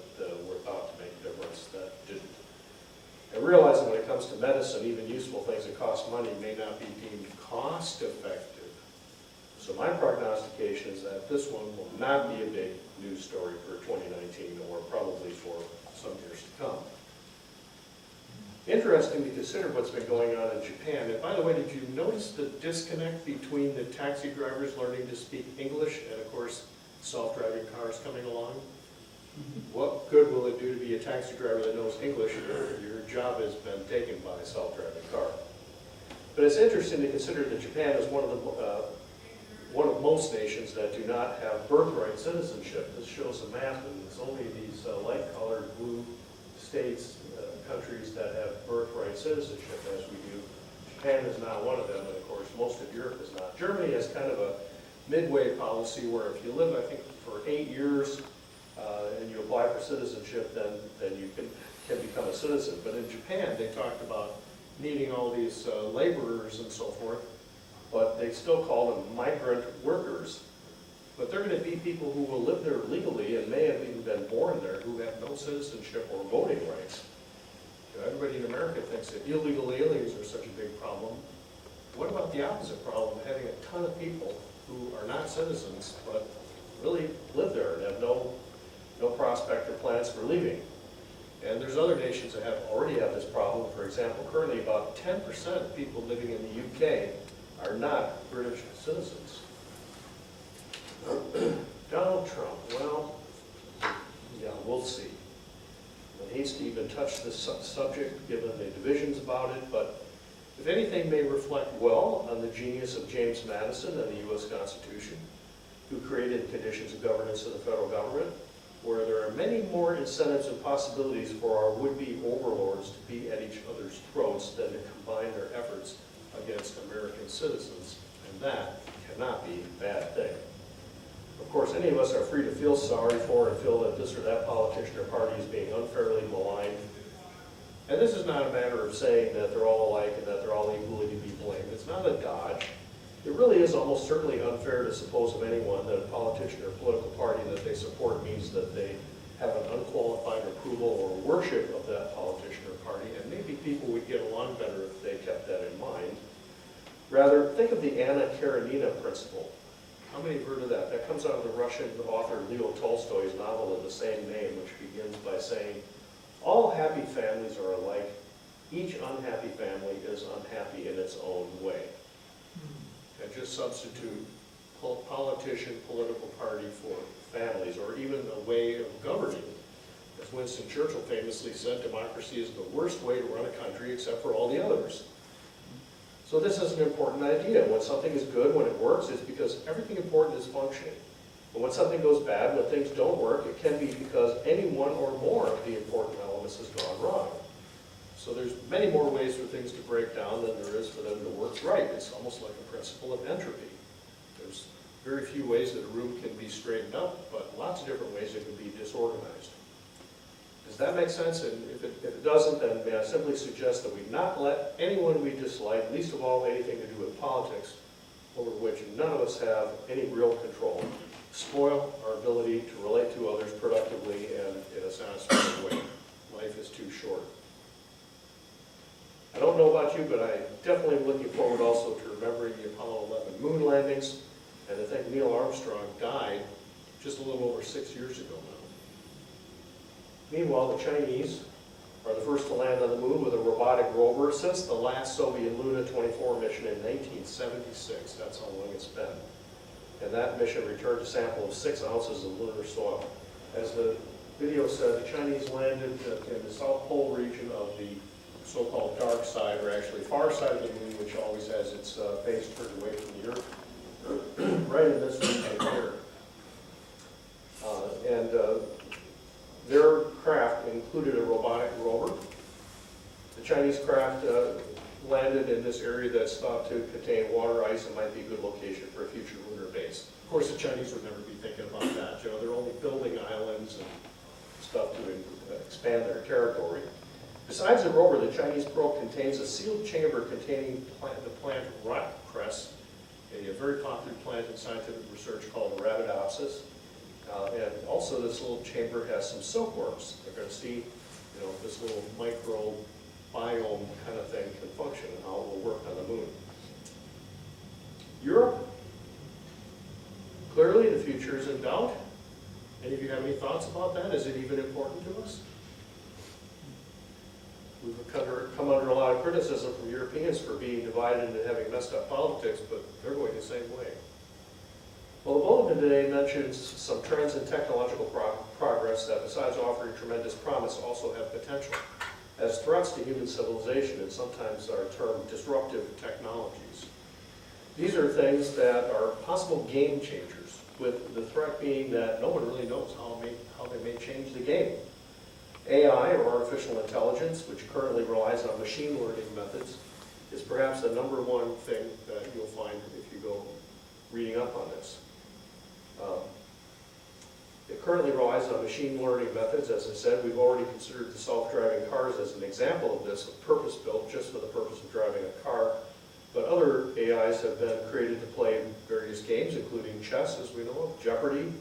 were thought to make a difference that didn't. And realizing when it comes to medicine, even useful things that cost money may not be deemed cost-effective. So my prognostication is that this one will not be a big news story for 2019 or probably for some years to come. Interesting to consider what's been going on in Japan. And by the way, did you notice the disconnect between the taxi drivers learning to speak English and, of course, self-driving cars coming along? What good will it do to be a taxi driver that knows English if your job has been taken by a self-driving car? But it's interesting to consider that Japan is one of most nations that do not have birthright citizenship. This shows a map, and it's only these light-colored blue states, countries that have birthright citizenship as we do. Japan is not one of them, and of course most of Europe is not. Germany has kind of a midway policy where if you live, I think, for 8 years and you apply for citizenship, then you can become a citizen. But in Japan, they talked about needing all these laborers and so forth, but they still call them migrant workers. But they're going to be people who will live there legally and may have even been born there who have no citizenship or voting rights. You know, everybody in America thinks that illegal aliens are such a big problem. What about the opposite problem, having a ton of people who are not citizens but really live there and have no prospect or plans for leaving? And there's other nations that already have this problem. For example, currently about 10% of people living in the UK are not British citizens. Donald Trump, well, yeah, we'll see. He hates to even touch this subject given the divisions about it, but if anything may reflect well on the genius of James Madison and the U.S. Constitution, who created the conditions of governance of the federal government, where there are many more incentives and possibilities for our would-be overlords to be at each other's throats than to combine their efforts against American citizens, and that cannot be a bad thing. Of course, any of us are free to feel sorry for and feel that this or that politician or party is being unfairly maligned. And this is not a matter of saying that they're all alike and that they're all equally to be blamed. It's not a dodge. It really is almost certainly unfair to suppose of anyone that a politician or political party that they support means that they have an unqualified approval or worship of that politician or party, and maybe people would get along better if they kept that in mind. Rather, think of the Anna Karenina principle. How many have heard of that? That comes out of the Russian author Leo Tolstoy's novel of the same name, which begins by saying, all happy families are alike. Each unhappy family is unhappy in its own way. And just substitute politician, political party for families, or even a way of governing. As Winston Churchill famously said, democracy is the worst way to run a country except for all the others. So this is an important idea. When something is good, when it works, it's because everything important is functioning. But when something goes bad, when things don't work, it can be because any one or more of the important elements has gone wrong. So there's many more ways for things to break down than there is for them to work right. It's almost like a principle of entropy. There's very few ways that a room can be straightened up, but lots of different ways it can be disorganized. Does that make sense? And if it doesn't, then may I simply suggest that we not let anyone we dislike, least of all anything to do with politics, over which none of us have any real control, spoil our ability to relate to others productively and in a satisfying way. Life is too short. I don't know about you, but I definitely am looking forward also to remembering the Apollo 11 moon landings, and I think Neil Armstrong died just a little over 6 years ago now. Meanwhile, the Chinese are the first to land on the moon with a robotic rover since the last Soviet Luna 24 mission in 1976. That's how long it's been. And that mission returned a sample of 6 ounces of lunar soil. As the video said, the Chinese landed in the South Pole region of the so-called dark side, or actually far side of the moon, which always has its face turned away from the Earth, right in this region here. Their craft included a robotic rover. The Chinese craft landed in this area that's thought to contain water ice and might be a good location for a future lunar base. Of course, the Chinese would never be thinking about that. You know, they're only building islands and stuff to expand their territory. Besides the rover, the Chinese probe contains a sealed chamber containing the plant rockcress, a very popular plant in scientific research called Arabidopsis. And also this little chamber has some silkworms. They're going to see, you know, this little microbiome kind of thing can function and how it will work on the moon. Europe, clearly the future is in doubt. Any of you have any thoughts about that? Is it even important to us? We've come under a lot of criticism from Europeans for being divided and having messed up politics, but they're going the same way. Well, the bulletin today mentions some trends in technological progress that, besides offering tremendous promise, also have potential as threats to human civilization, and sometimes are termed disruptive technologies. These are things that are possible game changers, with the threat being that no one really knows how they may change the game. AI, or artificial intelligence, which currently relies on machine learning methods, is perhaps the #1 thing that you'll find if you go reading up on this. It currently relies on machine learning methods. As I said, we've already considered the self-driving cars as an example of this, purpose-built just for the purpose of driving a car. But other AIs have been created to play various games, including chess, as we know of, Jeopardy,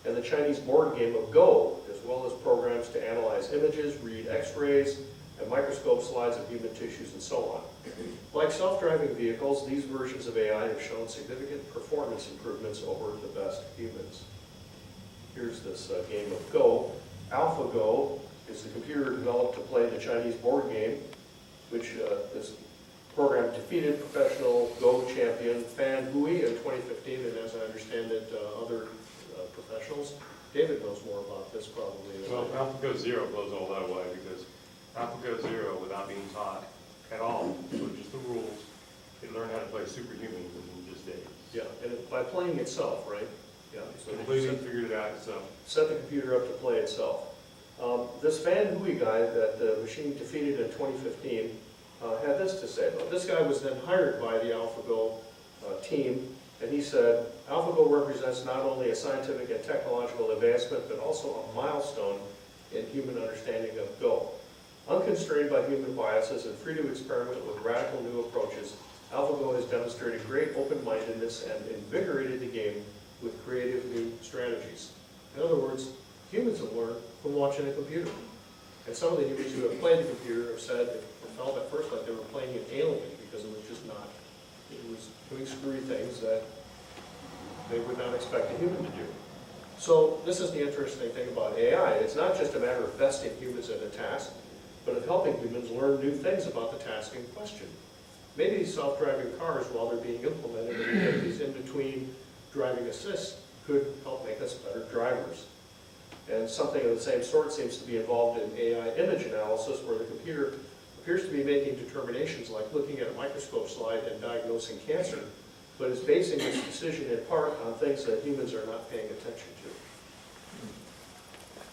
and the Chinese board game of Go, as well as programs to analyze images, read x-rays, and microscope slides of human tissues, and so on. Like self-driving vehicles, these versions of AI have shown significant performance improvements over the best humans. Here's this game of Go. AlphaGo is the computer developed to play the Chinese board game, which this program defeated professional Go champion Fan Hui in 2015, and as I understand it, other professionals. David knows more about this probably. Well, AlphaGo Zero blows all that away, because AlphaGo Zero, without being taught at all, so just the rules, it learned how to play superhuman within just days. Yeah, and by playing itself, right? Yeah, so completely figured it out itself. Set the computer up to play itself. This Fan Hui guy that the machine defeated in 2015 had this to say about it. This guy was then hired by the AlphaGo team, and he said, AlphaGo represents not only a scientific and technological advancement, but also a milestone in human understanding of Go. Unconstrained by human biases and free to experiment with radical new approaches, AlphaGo has demonstrated great open-mindedness and invigorated the game with creative new strategies. In other words, humans have learned from watching a computer. And some of the humans who have played the computer have said it felt at first like they were playing an alien because it was just not, it was doing screwy things that they would not expect a human to do. So this is the interesting thing about AI. It's not just a matter of besting humans at a task, but of helping humans learn new things about the task in question. Maybe these self-driving cars, while they're being implemented and these in-between driving assists, could help make us better drivers. And something of the same sort seems to be involved in AI image analysis, where the computer appears to be making determinations like looking at a microscope slide and diagnosing cancer, but is basing its decision in part on things that humans are not paying attention to.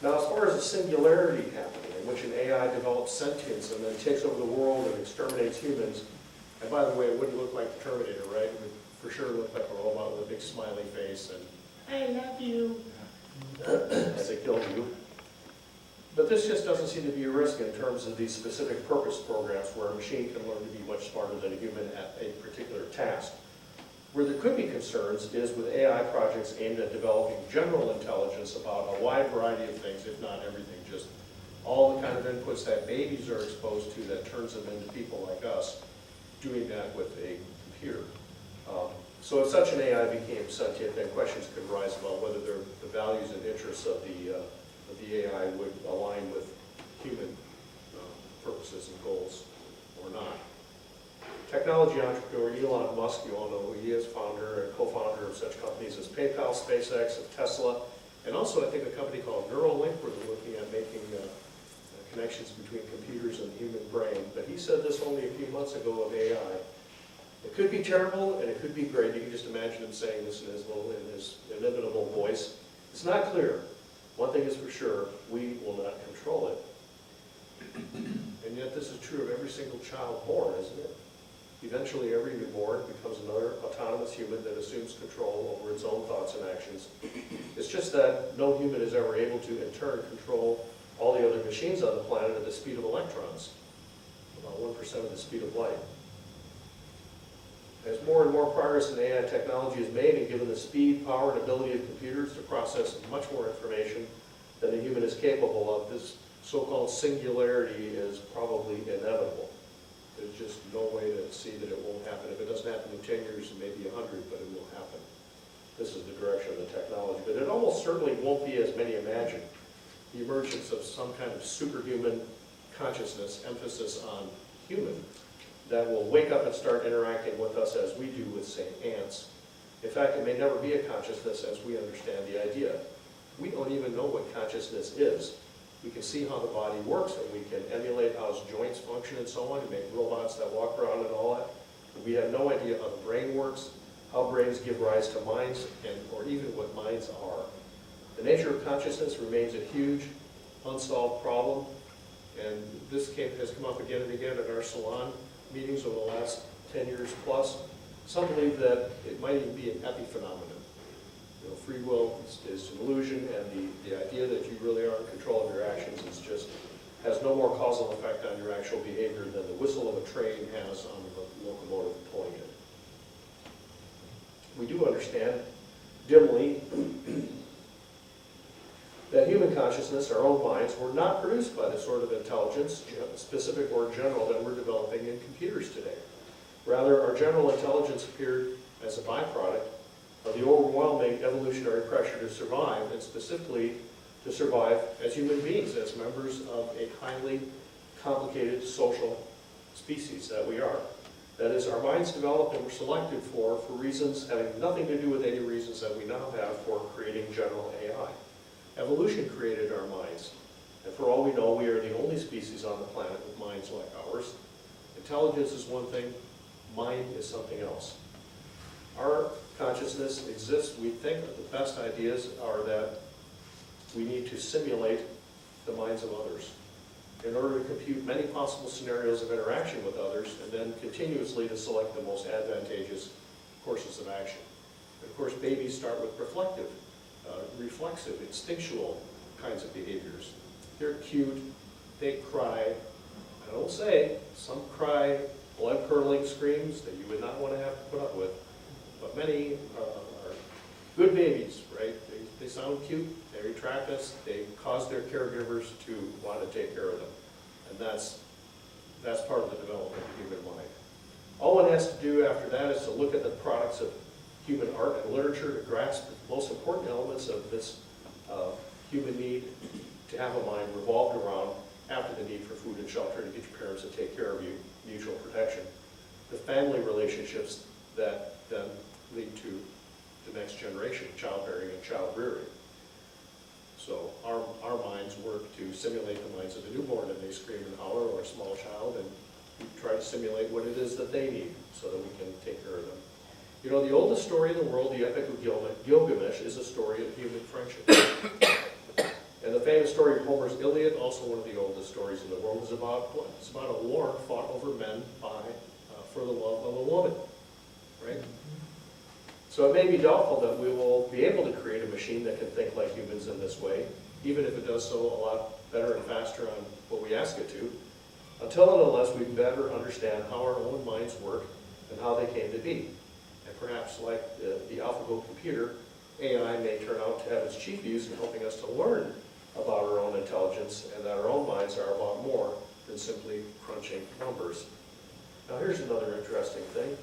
Now, as far as a singularity happening, in which an AI develops sentience and then takes over the world and exterminates humans, and by the way, it wouldn't look like the Terminator, right? It would for sure look like a robot with a big smiley face and, I love you, as it kills you. But this just doesn't seem to be a risk in terms of these specific purpose programs where a machine can learn to be much smarter than a human at a particular task. Where there could be concerns is with AI projects aimed at developing general intelligence about a wide variety of things, if not everything, just all the kind of inputs that babies are exposed to that turns them into people like us, doing that with a computer. So if such an AI became sentient, then questions could rise about whether the values and interests of the AI would align with human purposes and goals or not. Technology entrepreneur Elon Musk, you all know who he is, founder and co-founder of such companies as PayPal, SpaceX, and Tesla, and also I think a company called Neuralink, where they're looking at making connections between computers and the human brain. But he said this only a few months ago of AI. It could be terrible and it could be great. You can just imagine him saying this in his inimitable voice. It's not clear. One thing is for sure, we will not control it. And yet this is true of every single child born, isn't it? Eventually every newborn becomes another autonomous human that assumes control over its own thoughts and actions. It's just that no human is ever able to in turn control all the other machines on the planet at the speed of electrons, about 1% of the speed of light. As more and more progress in AI technology is made, and given the speed, power, and ability of computers to process much more information than a human is capable of, this so-called singularity is probably inevitable. There's just no way to see that it won't happen. If it doesn't happen in 10 years, it may be 100, but it will happen. This is the direction of the technology. But it almost certainly won't be as many imagine. The emergence of some kind of superhuman consciousness, emphasis on human, that will wake up and start interacting with us as we do with, say, ants. In fact, it may never be a consciousness as we understand the idea. We don't even know what consciousness is. We can see how the body works, and we can emulate how its joints function and so on, and make robots that walk around and all that. But we have no idea how the brain works, how brains give rise to minds, or even what minds are. The nature of consciousness remains a huge, unsolved problem, and this has come up again and again at our salon meetings over the last 10 years plus. Some believe that it might even be an epiphenomenon. You know, free will is an illusion, and the idea that you really are in control of your actions has no more causal effect on your actual behavior than the whistle of a train has on the locomotive pulling it. We do understand dimly that human consciousness, our own minds, were not produced by the sort of intelligence, specific or general, that we're developing in computers today. Rather, our general intelligence appeared as a byproduct of the overwhelming evolutionary pressure to survive, and specifically to survive as human beings, as members of a highly complicated social species that we are. That is, our minds developed and were selected for reasons having nothing to do with any reasons that we now have for creating general AI. Evolution created our minds, and for all we know, we are the only species on the planet with minds like ours. Intelligence is one thing, mind is something else. Our consciousness exists, we think that the best ideas are that we need to simulate the minds of others in order to compute many possible scenarios of interaction with others, and then continuously to select the most advantageous courses of action. And of course, babies start with reflective, instinctual kinds of behaviors. They're cute, they cry, I will say, some cry blood-curdling screams that you would not want to have to put up with, but many are good babies, right? They sound cute, they attract us, they cause their caregivers to want to take care of them. And that's part of the development of the human mind. All one has to do after that is to look at the products of human art and literature to grasp the most important elements of this human need to have a mind revolved around, after the need for food and shelter, to get your parents to take care of you, mutual protection, the family relationships that then lead to the next generation, childbearing and child rearing. So our minds work to simulate the minds of a newborn, and they scream and holler, or a small child, and we try to simulate what it is that they need so that we can take care of them. You know, the oldest story in the world, the Epic of Gilgamesh, is a story of human friendship. And the famous story of Homer's Iliad, also one of the oldest stories in the world, is about what? It's about a war fought over men for the love of a woman, right? So it may be doubtful that we will be able to create a machine that can think like humans in this way, even if it does so a lot better and faster on what we ask it to, until and unless we better understand how our own minds work and how they came to be. And perhaps, like the AlphaGo computer, AI may turn out to have its chief use in helping us to learn about our own intelligence, and that our own minds are about more than simply crunching numbers. Now here's another interesting thing.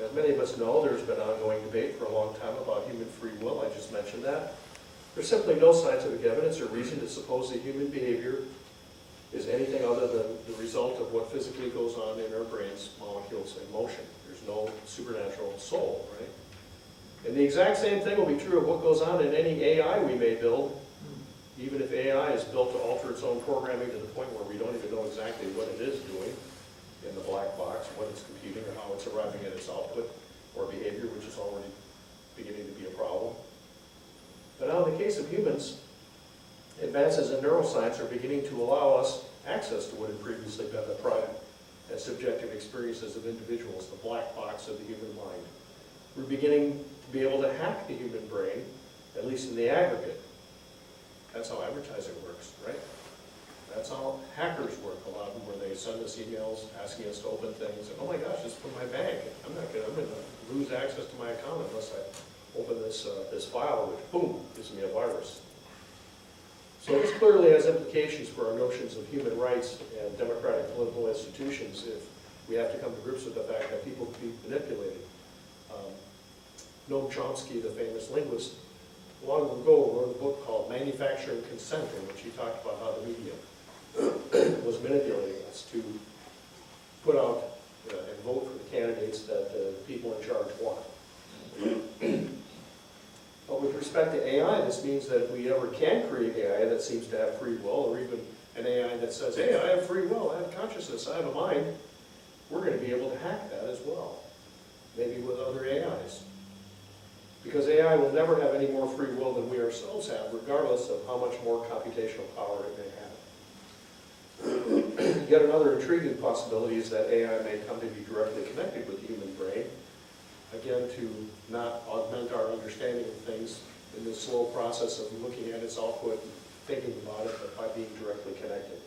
As many of us know, there's been ongoing debate for a long time about human free will. I just mentioned that. There's simply no scientific evidence or reason to suppose that human behavior is anything other than the result of what physically goes on in our brains, molecules, and motion. There's no supernatural soul, right? And the exact same thing will be true of what goes on in any AI we may build, even if AI is built to alter its own programming to the point where we don't even know exactly what it is doing in the black box, what it's computing, or how it's arriving at its output or behavior, which is already beginning to be a problem. But now in the case of humans, advances in neuroscience are beginning to allow us access to what had previously been the private and subjective experiences of individuals, the black box of the human mind. We're beginning to be able to hack the human brain, at least in the aggregate. That's how advertising works, right? That's how hackers work, a lot of them, where they send us emails asking us to open things, and oh my gosh, it's from my bank. I'm going to lose access to my account unless I open this file, which, boom, gives me a virus. So this clearly has implications for our notions of human rights and democratic political institutions if we have to come to grips with the fact that people can be manipulated. Noam Chomsky, the famous linguist, long ago wrote a book called Manufacturing Consent, in which he talked about how the media was manipulating us to put out and vote for the candidates that the people in charge want. But with respect to AI, this means that if we ever can create AI that seems to have free will, or even an AI that says, hey, I have free will, I have consciousness, I have a mind, we're going to be able to hack that as well, maybe with other AIs. Because AI will never have any more free will than we ourselves have, regardless of how much more computational power it may have. Yet another intriguing possibility is that AI may come to be directly connected with the human brain, again, to not augment our understanding of things in this slow process of looking at its output and thinking about it, but by being directly connected.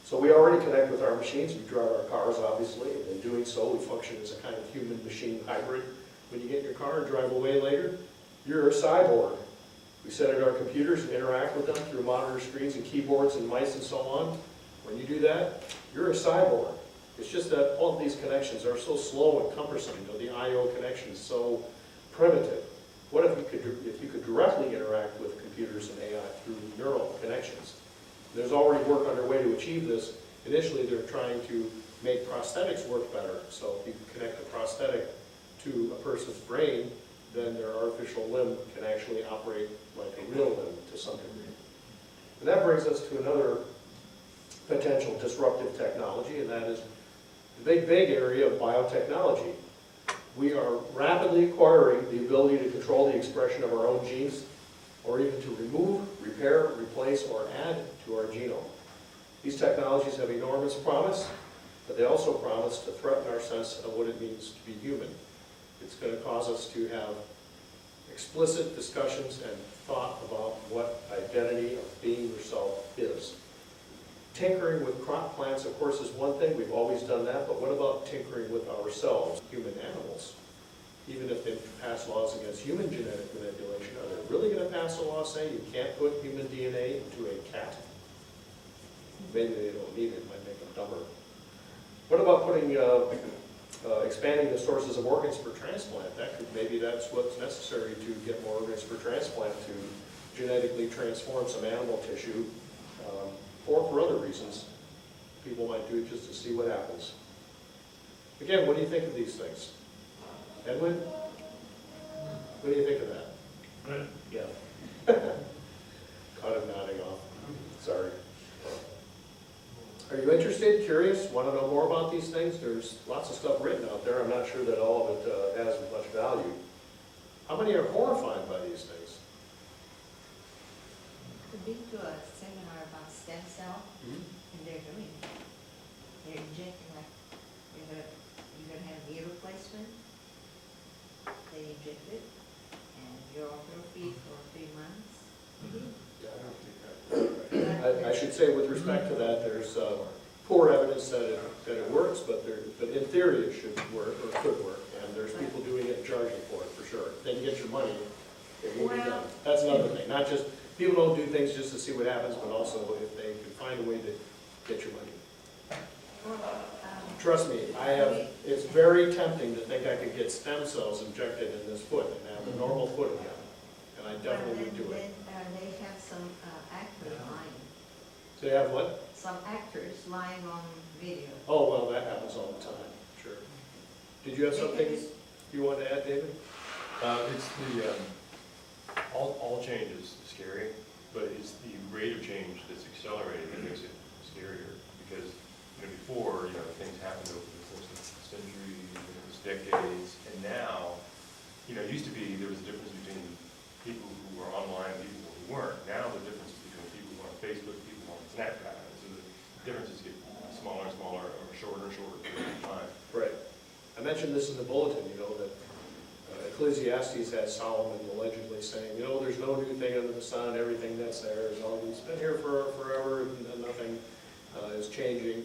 So we already connect with our machines. We drive our cars, obviously, and in doing so, we function as a kind of human-machine hybrid. When you get in your car and drive away later, you're a cyborg. We sit at our computers and interact with them through monitor screens and keyboards and mice and so on. When you do that, you're a cyborg. It's just that all of these connections are so slow and cumbersome. You know, the I/O connection is so primitive. What if you could directly interact with computers and AI through neural connections? There's already work underway to achieve this. Initially, they're trying to make prosthetics work better. So if you connect a prosthetic to a person's brain, then their artificial limb can actually operate like a real limb to some degree. And that brings us to another potential disruptive technology, and that is the big area of biotechnology. We are rapidly acquiring the ability to control the expression of our own genes, or even to remove, repair, replace, or add to our genome. These technologies have enormous promise, but they also promise to threaten our sense of what it means to be human. It's going to cause us to have explicit discussions and thought about what identity of being yourself is. Tinkering with crop plants, of course, is one thing. We've always done that. But what about tinkering with ourselves, human animals? Even if they pass laws against human genetic manipulation, are they really going to pass a law saying you can't put human DNA into a cat? Maybe they don't need it. It might make them dumber. What about putting, expanding the sources of organs for transplant? Maybe that's what's necessary to get more organs for transplant, to genetically transform some animal tissue, or for other reasons. People might do it just to see what happens. Again, what do you think of these things? Edwin? What do you think of that? Right. Yeah. Caught him nodding off. Sorry. Are you interested, curious, want to know more about these things? There's lots of stuff written out there. I'm not sure that all of it has much value. How many are horrified by these things? I've been to a seminar about stem cell, and they're doing it. They're injecting, like, you're gonna have knee replacement. They inject it, and you're off your feet for 3 months. I should say, with respect to that, there's poor evidence that it works, but in theory it should work, or could work, and there's people doing it and charging for it, for sure. If they can get your money, it will be done. That's another thing. Not just, people don't do things just to see what happens, but also if they can find a way to get your money. Trust me, it's very tempting to think I could get stem cells injected in this foot and have a normal foot again, and I definitely would do it. They have some actors lying. They have what? Some actors lying on video. Oh, well, that happens all the time, sure. Did you have something you want to add, David? It's the, all change is scary, but it's the rate of change that's accelerated that makes it scarier. Because, before, things happened over the course of centuries, decades, and now, it used to be there was a difference between people who were online and people who weren't. Now the difference is between people who are on Facebook, people who are on Snapchat. So the differences get smaller and smaller, or shorter and shorter period of time. Right. I mentioned this in the bulletin, that Ecclesiastes has Solomon allegedly saying, there's no new thing under the sun, everything that's there is always been here forever, and nothing is changing.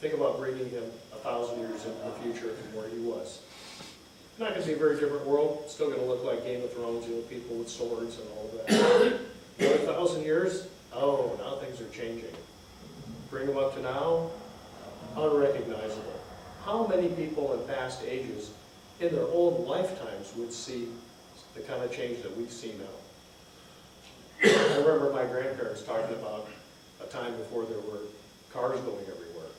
Think about bringing him 1,000 years into the future from where he was. Not going to be a very different world. It's still going to look like Game of Thrones, people with swords and all of that. But 1,000 years, now things are changing. Bring them up to now, unrecognizable. How many people in past ages, in their own lifetimes, would see the kind of change that we see now? I remember my grandparents talking about a time before there were cars going everywhere.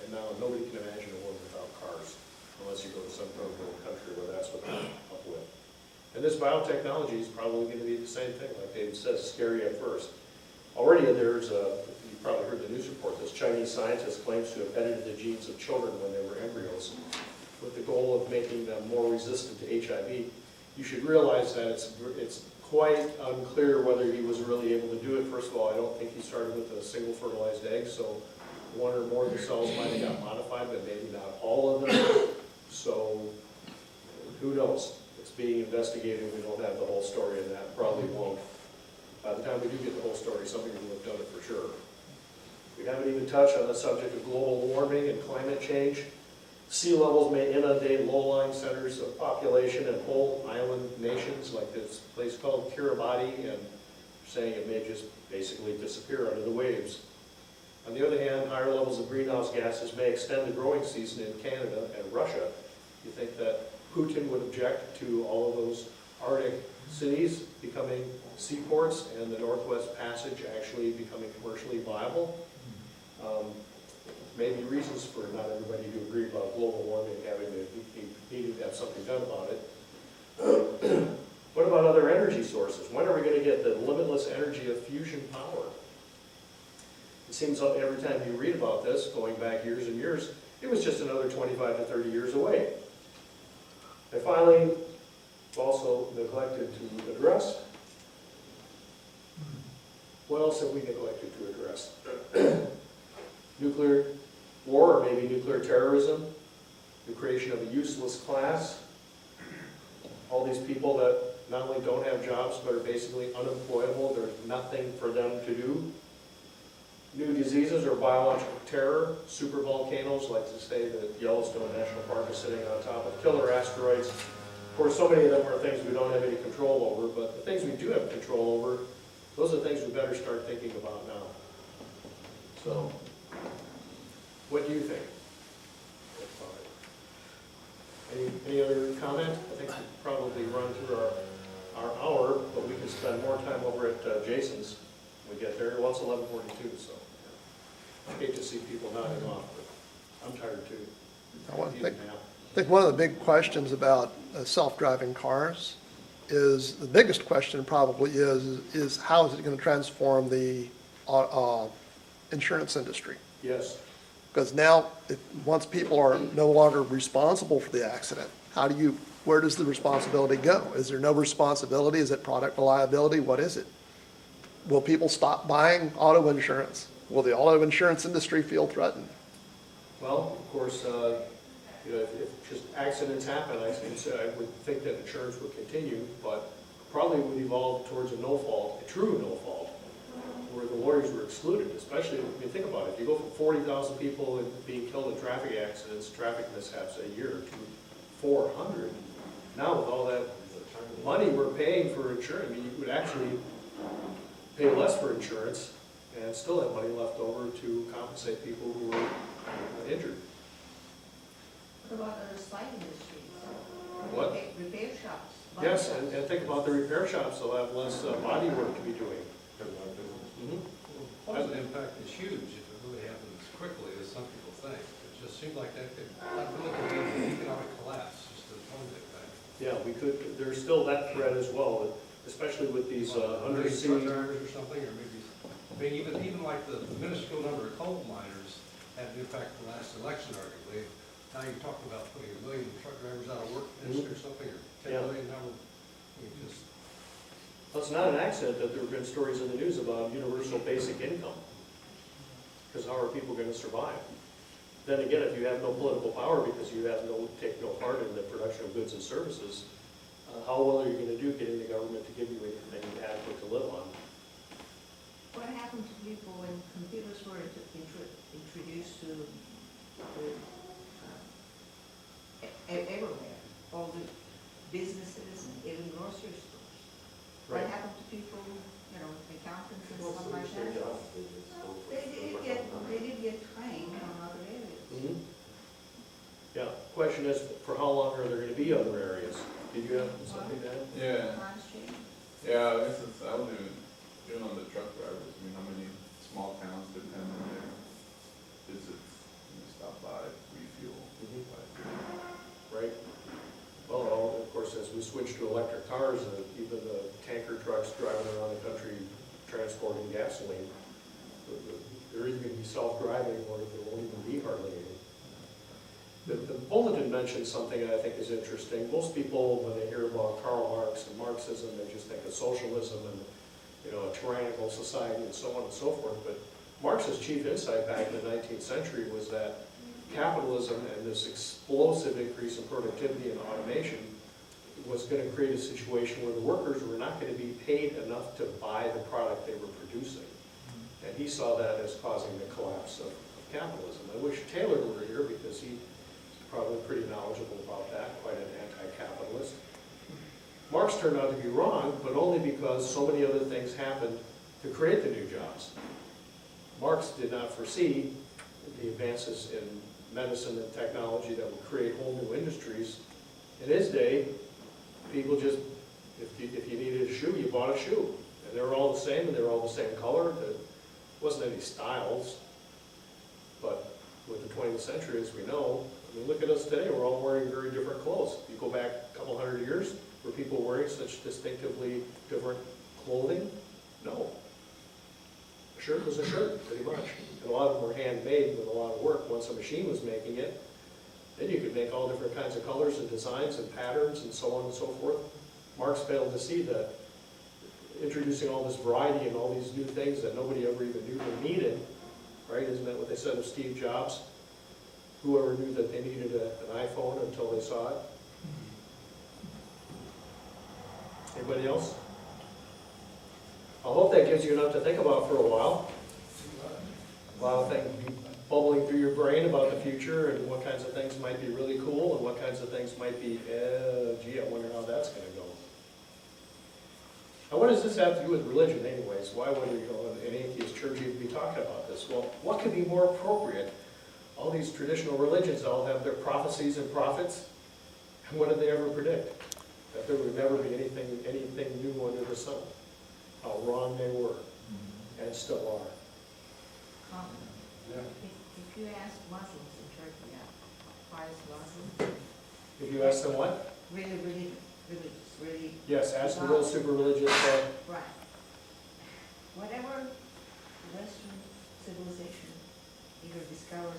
And now nobody can imagine a world without cars, unless you go to some third world country where that's what they're up with. And this biotechnology is probably going to be the same thing, like David says, scary at first. Already there's you probably heard the news report, this Chinese scientist claims to have edited the genes of children when they were embryos with the goal of making them more resistant to HIV. You should realize that it's quite unclear whether he was really able to do it. First of all, I don't think he started with a single fertilized egg, so one or more of the cells might have got modified, but maybe not all of them. So who knows? It's being investigated. We don't have the whole story, and that probably won't. By the time we do get the whole story, somebody will have done it for sure. We haven't even touched on the subject of global warming and climate change. Sea levels may inundate low-lying centers of population and whole island nations, like this place called Kiribati, and saying it may just basically disappear under the waves. On the other hand, higher levels of greenhouse gases may extend the growing season in Canada and Russia. You think that Putin would object to all of those Arctic cities becoming seaports and the Northwest Passage actually becoming commercially viable? Maybe reasons for not everybody to agree about global warming needing to have something done about it. What about other energy sources? When are we going to get the limitless energy of fusion power? It seems like every time you read about this, going back years and years, it was just another 25 to 30 years away. And finally, also neglected to address. What else have we neglected to address? Nuclear war, or maybe nuclear terrorism, the creation of a useless class, all these people that not only don't have jobs, but are basically unemployable, there's nothing for them to do. new diseases or biological terror, super volcanoes, like to say that Yellowstone National Park is sitting on top of killer asteroids. Of course, so many of them are things we don't have any control over, but the things we do have control over, those are things we better start thinking about now. So, what do you think? Any other comment? I think we've probably run through our hour, but we can spend more time over at Jason's when we get there. Well, it's 11:42, so I hate to see people nodding off, but I'm tired too. I think one of the big questions about self-driving cars is, the biggest question probably is how is it going to transform the insurance industry? Yes. Because now, once people are no longer responsible for the accident, where does the responsibility go? Is there no responsibility? Is it product liability? What is it? Will people stop buying auto insurance? Will the auto insurance industry feel threatened? Well, of course, if just accidents happen, I would think that insurance would continue, but probably would evolve towards a no fault, a true no fault, where the lawyers were excluded, especially, I mean, think about it. If you go from 40,000 people being killed in traffic accidents, traffic mishaps a year, to 400, now with all that money we're paying for insurance, I mean, you would actually pay less for insurance and still have money left over to compensate people who were injured. What about the slide industry? What? Repair shops. Yes, and think about the repair shops. They'll have less body work to be doing. Positive impact is huge if it really happens quickly, as some people think. It just seems like that could ultimately be an economic collapse, just a total impact. Yeah, we could. There's still that threat as well, especially with these undersea truck drivers or something, or maybe, I mean, even like the minuscule number of coal miners had an impact in the last election, arguably. Now you're talking about putting 1 million truck drivers out of work next year or something, or 10 million. Now just. Well, it's not an accident that there have been stories in the news about universal basic income. Because how are people going to survive? Then again, if you have no political power because you take no part in the production of goods and services, how well are you going to do getting the government to give you anything adequate to live on? What happened to people when computers were introduced to everywhere? All the businesses and even grocery stores. What happened to people, accountants and stuff like that? They did get trained on other areas. Mm-hmm. Yeah, question is, for how long are there going to be other areas? Did you have something to add? Yeah. Yeah, I was even on the truck drivers. I mean, how many small towns depend on their visits, stop by, refuel. Right. Well, of course, as we switch to electric cars, even the tanker trucks driving around the country transporting gasoline, they're either going to be self-driving or there won't even be hardly any. The bulletin mentioned something I think is interesting. Most people, when they hear about Karl Marx and Marxism, they just think of socialism and a tyrannical society and so on and so forth. But Marx's chief insight back in the 19th century was that capitalism and this explosive increase in productivity and automation was going to create a situation where the workers were not going to be paid enough to buy the product they were producing. And he saw that as causing the collapse of capitalism. I wish Taylor were here because he's probably pretty knowledgeable about that, quite an anti-capitalist. Marx turned out to be wrong, but only because so many other things happened to create the new jobs. Marx did not foresee the advances in medicine and technology that would create whole new industries. In his day, people just, if you needed a shoe, you bought a shoe. And they were all the same, and they were all the same color. There wasn't any styles. But with the 20th century, as we know, I mean, look at us today, we're all wearing very different clothes. If you go back a couple hundred years, were people wearing such distinctively different clothing? No. A shirt was a shirt, pretty much. And a lot of them were handmade with a lot of work. Once a machine was making it, then you could make all different kinds of colors and designs and patterns and so on and so forth. Marx failed to see that introducing all this variety and all these new things that nobody ever even knew they needed, right? Isn't that what they said of Steve Jobs? Whoever knew that they needed an iPhone until they saw it? Anybody else? I hope that gives you enough to think about for a while. A lot of things be bubbling through your brain about the future and what kinds of things might be really cool and what kinds of things might be, gee, I wonder how that's gonna go. Now, what does this have to do with religion anyways? Why would an atheist church even be talking about this? Well, what could be more appropriate? All these traditional religions all have their prophecies and prophets. And what did they ever predict? That there would never be anything new under the sun. How wrong they were, and still are. If you ask Muslims in Turkey, pious Muslims, If you ask them what? really religious, really. Yes, ask the real super religious. Right. Whatever Western civilization either discovered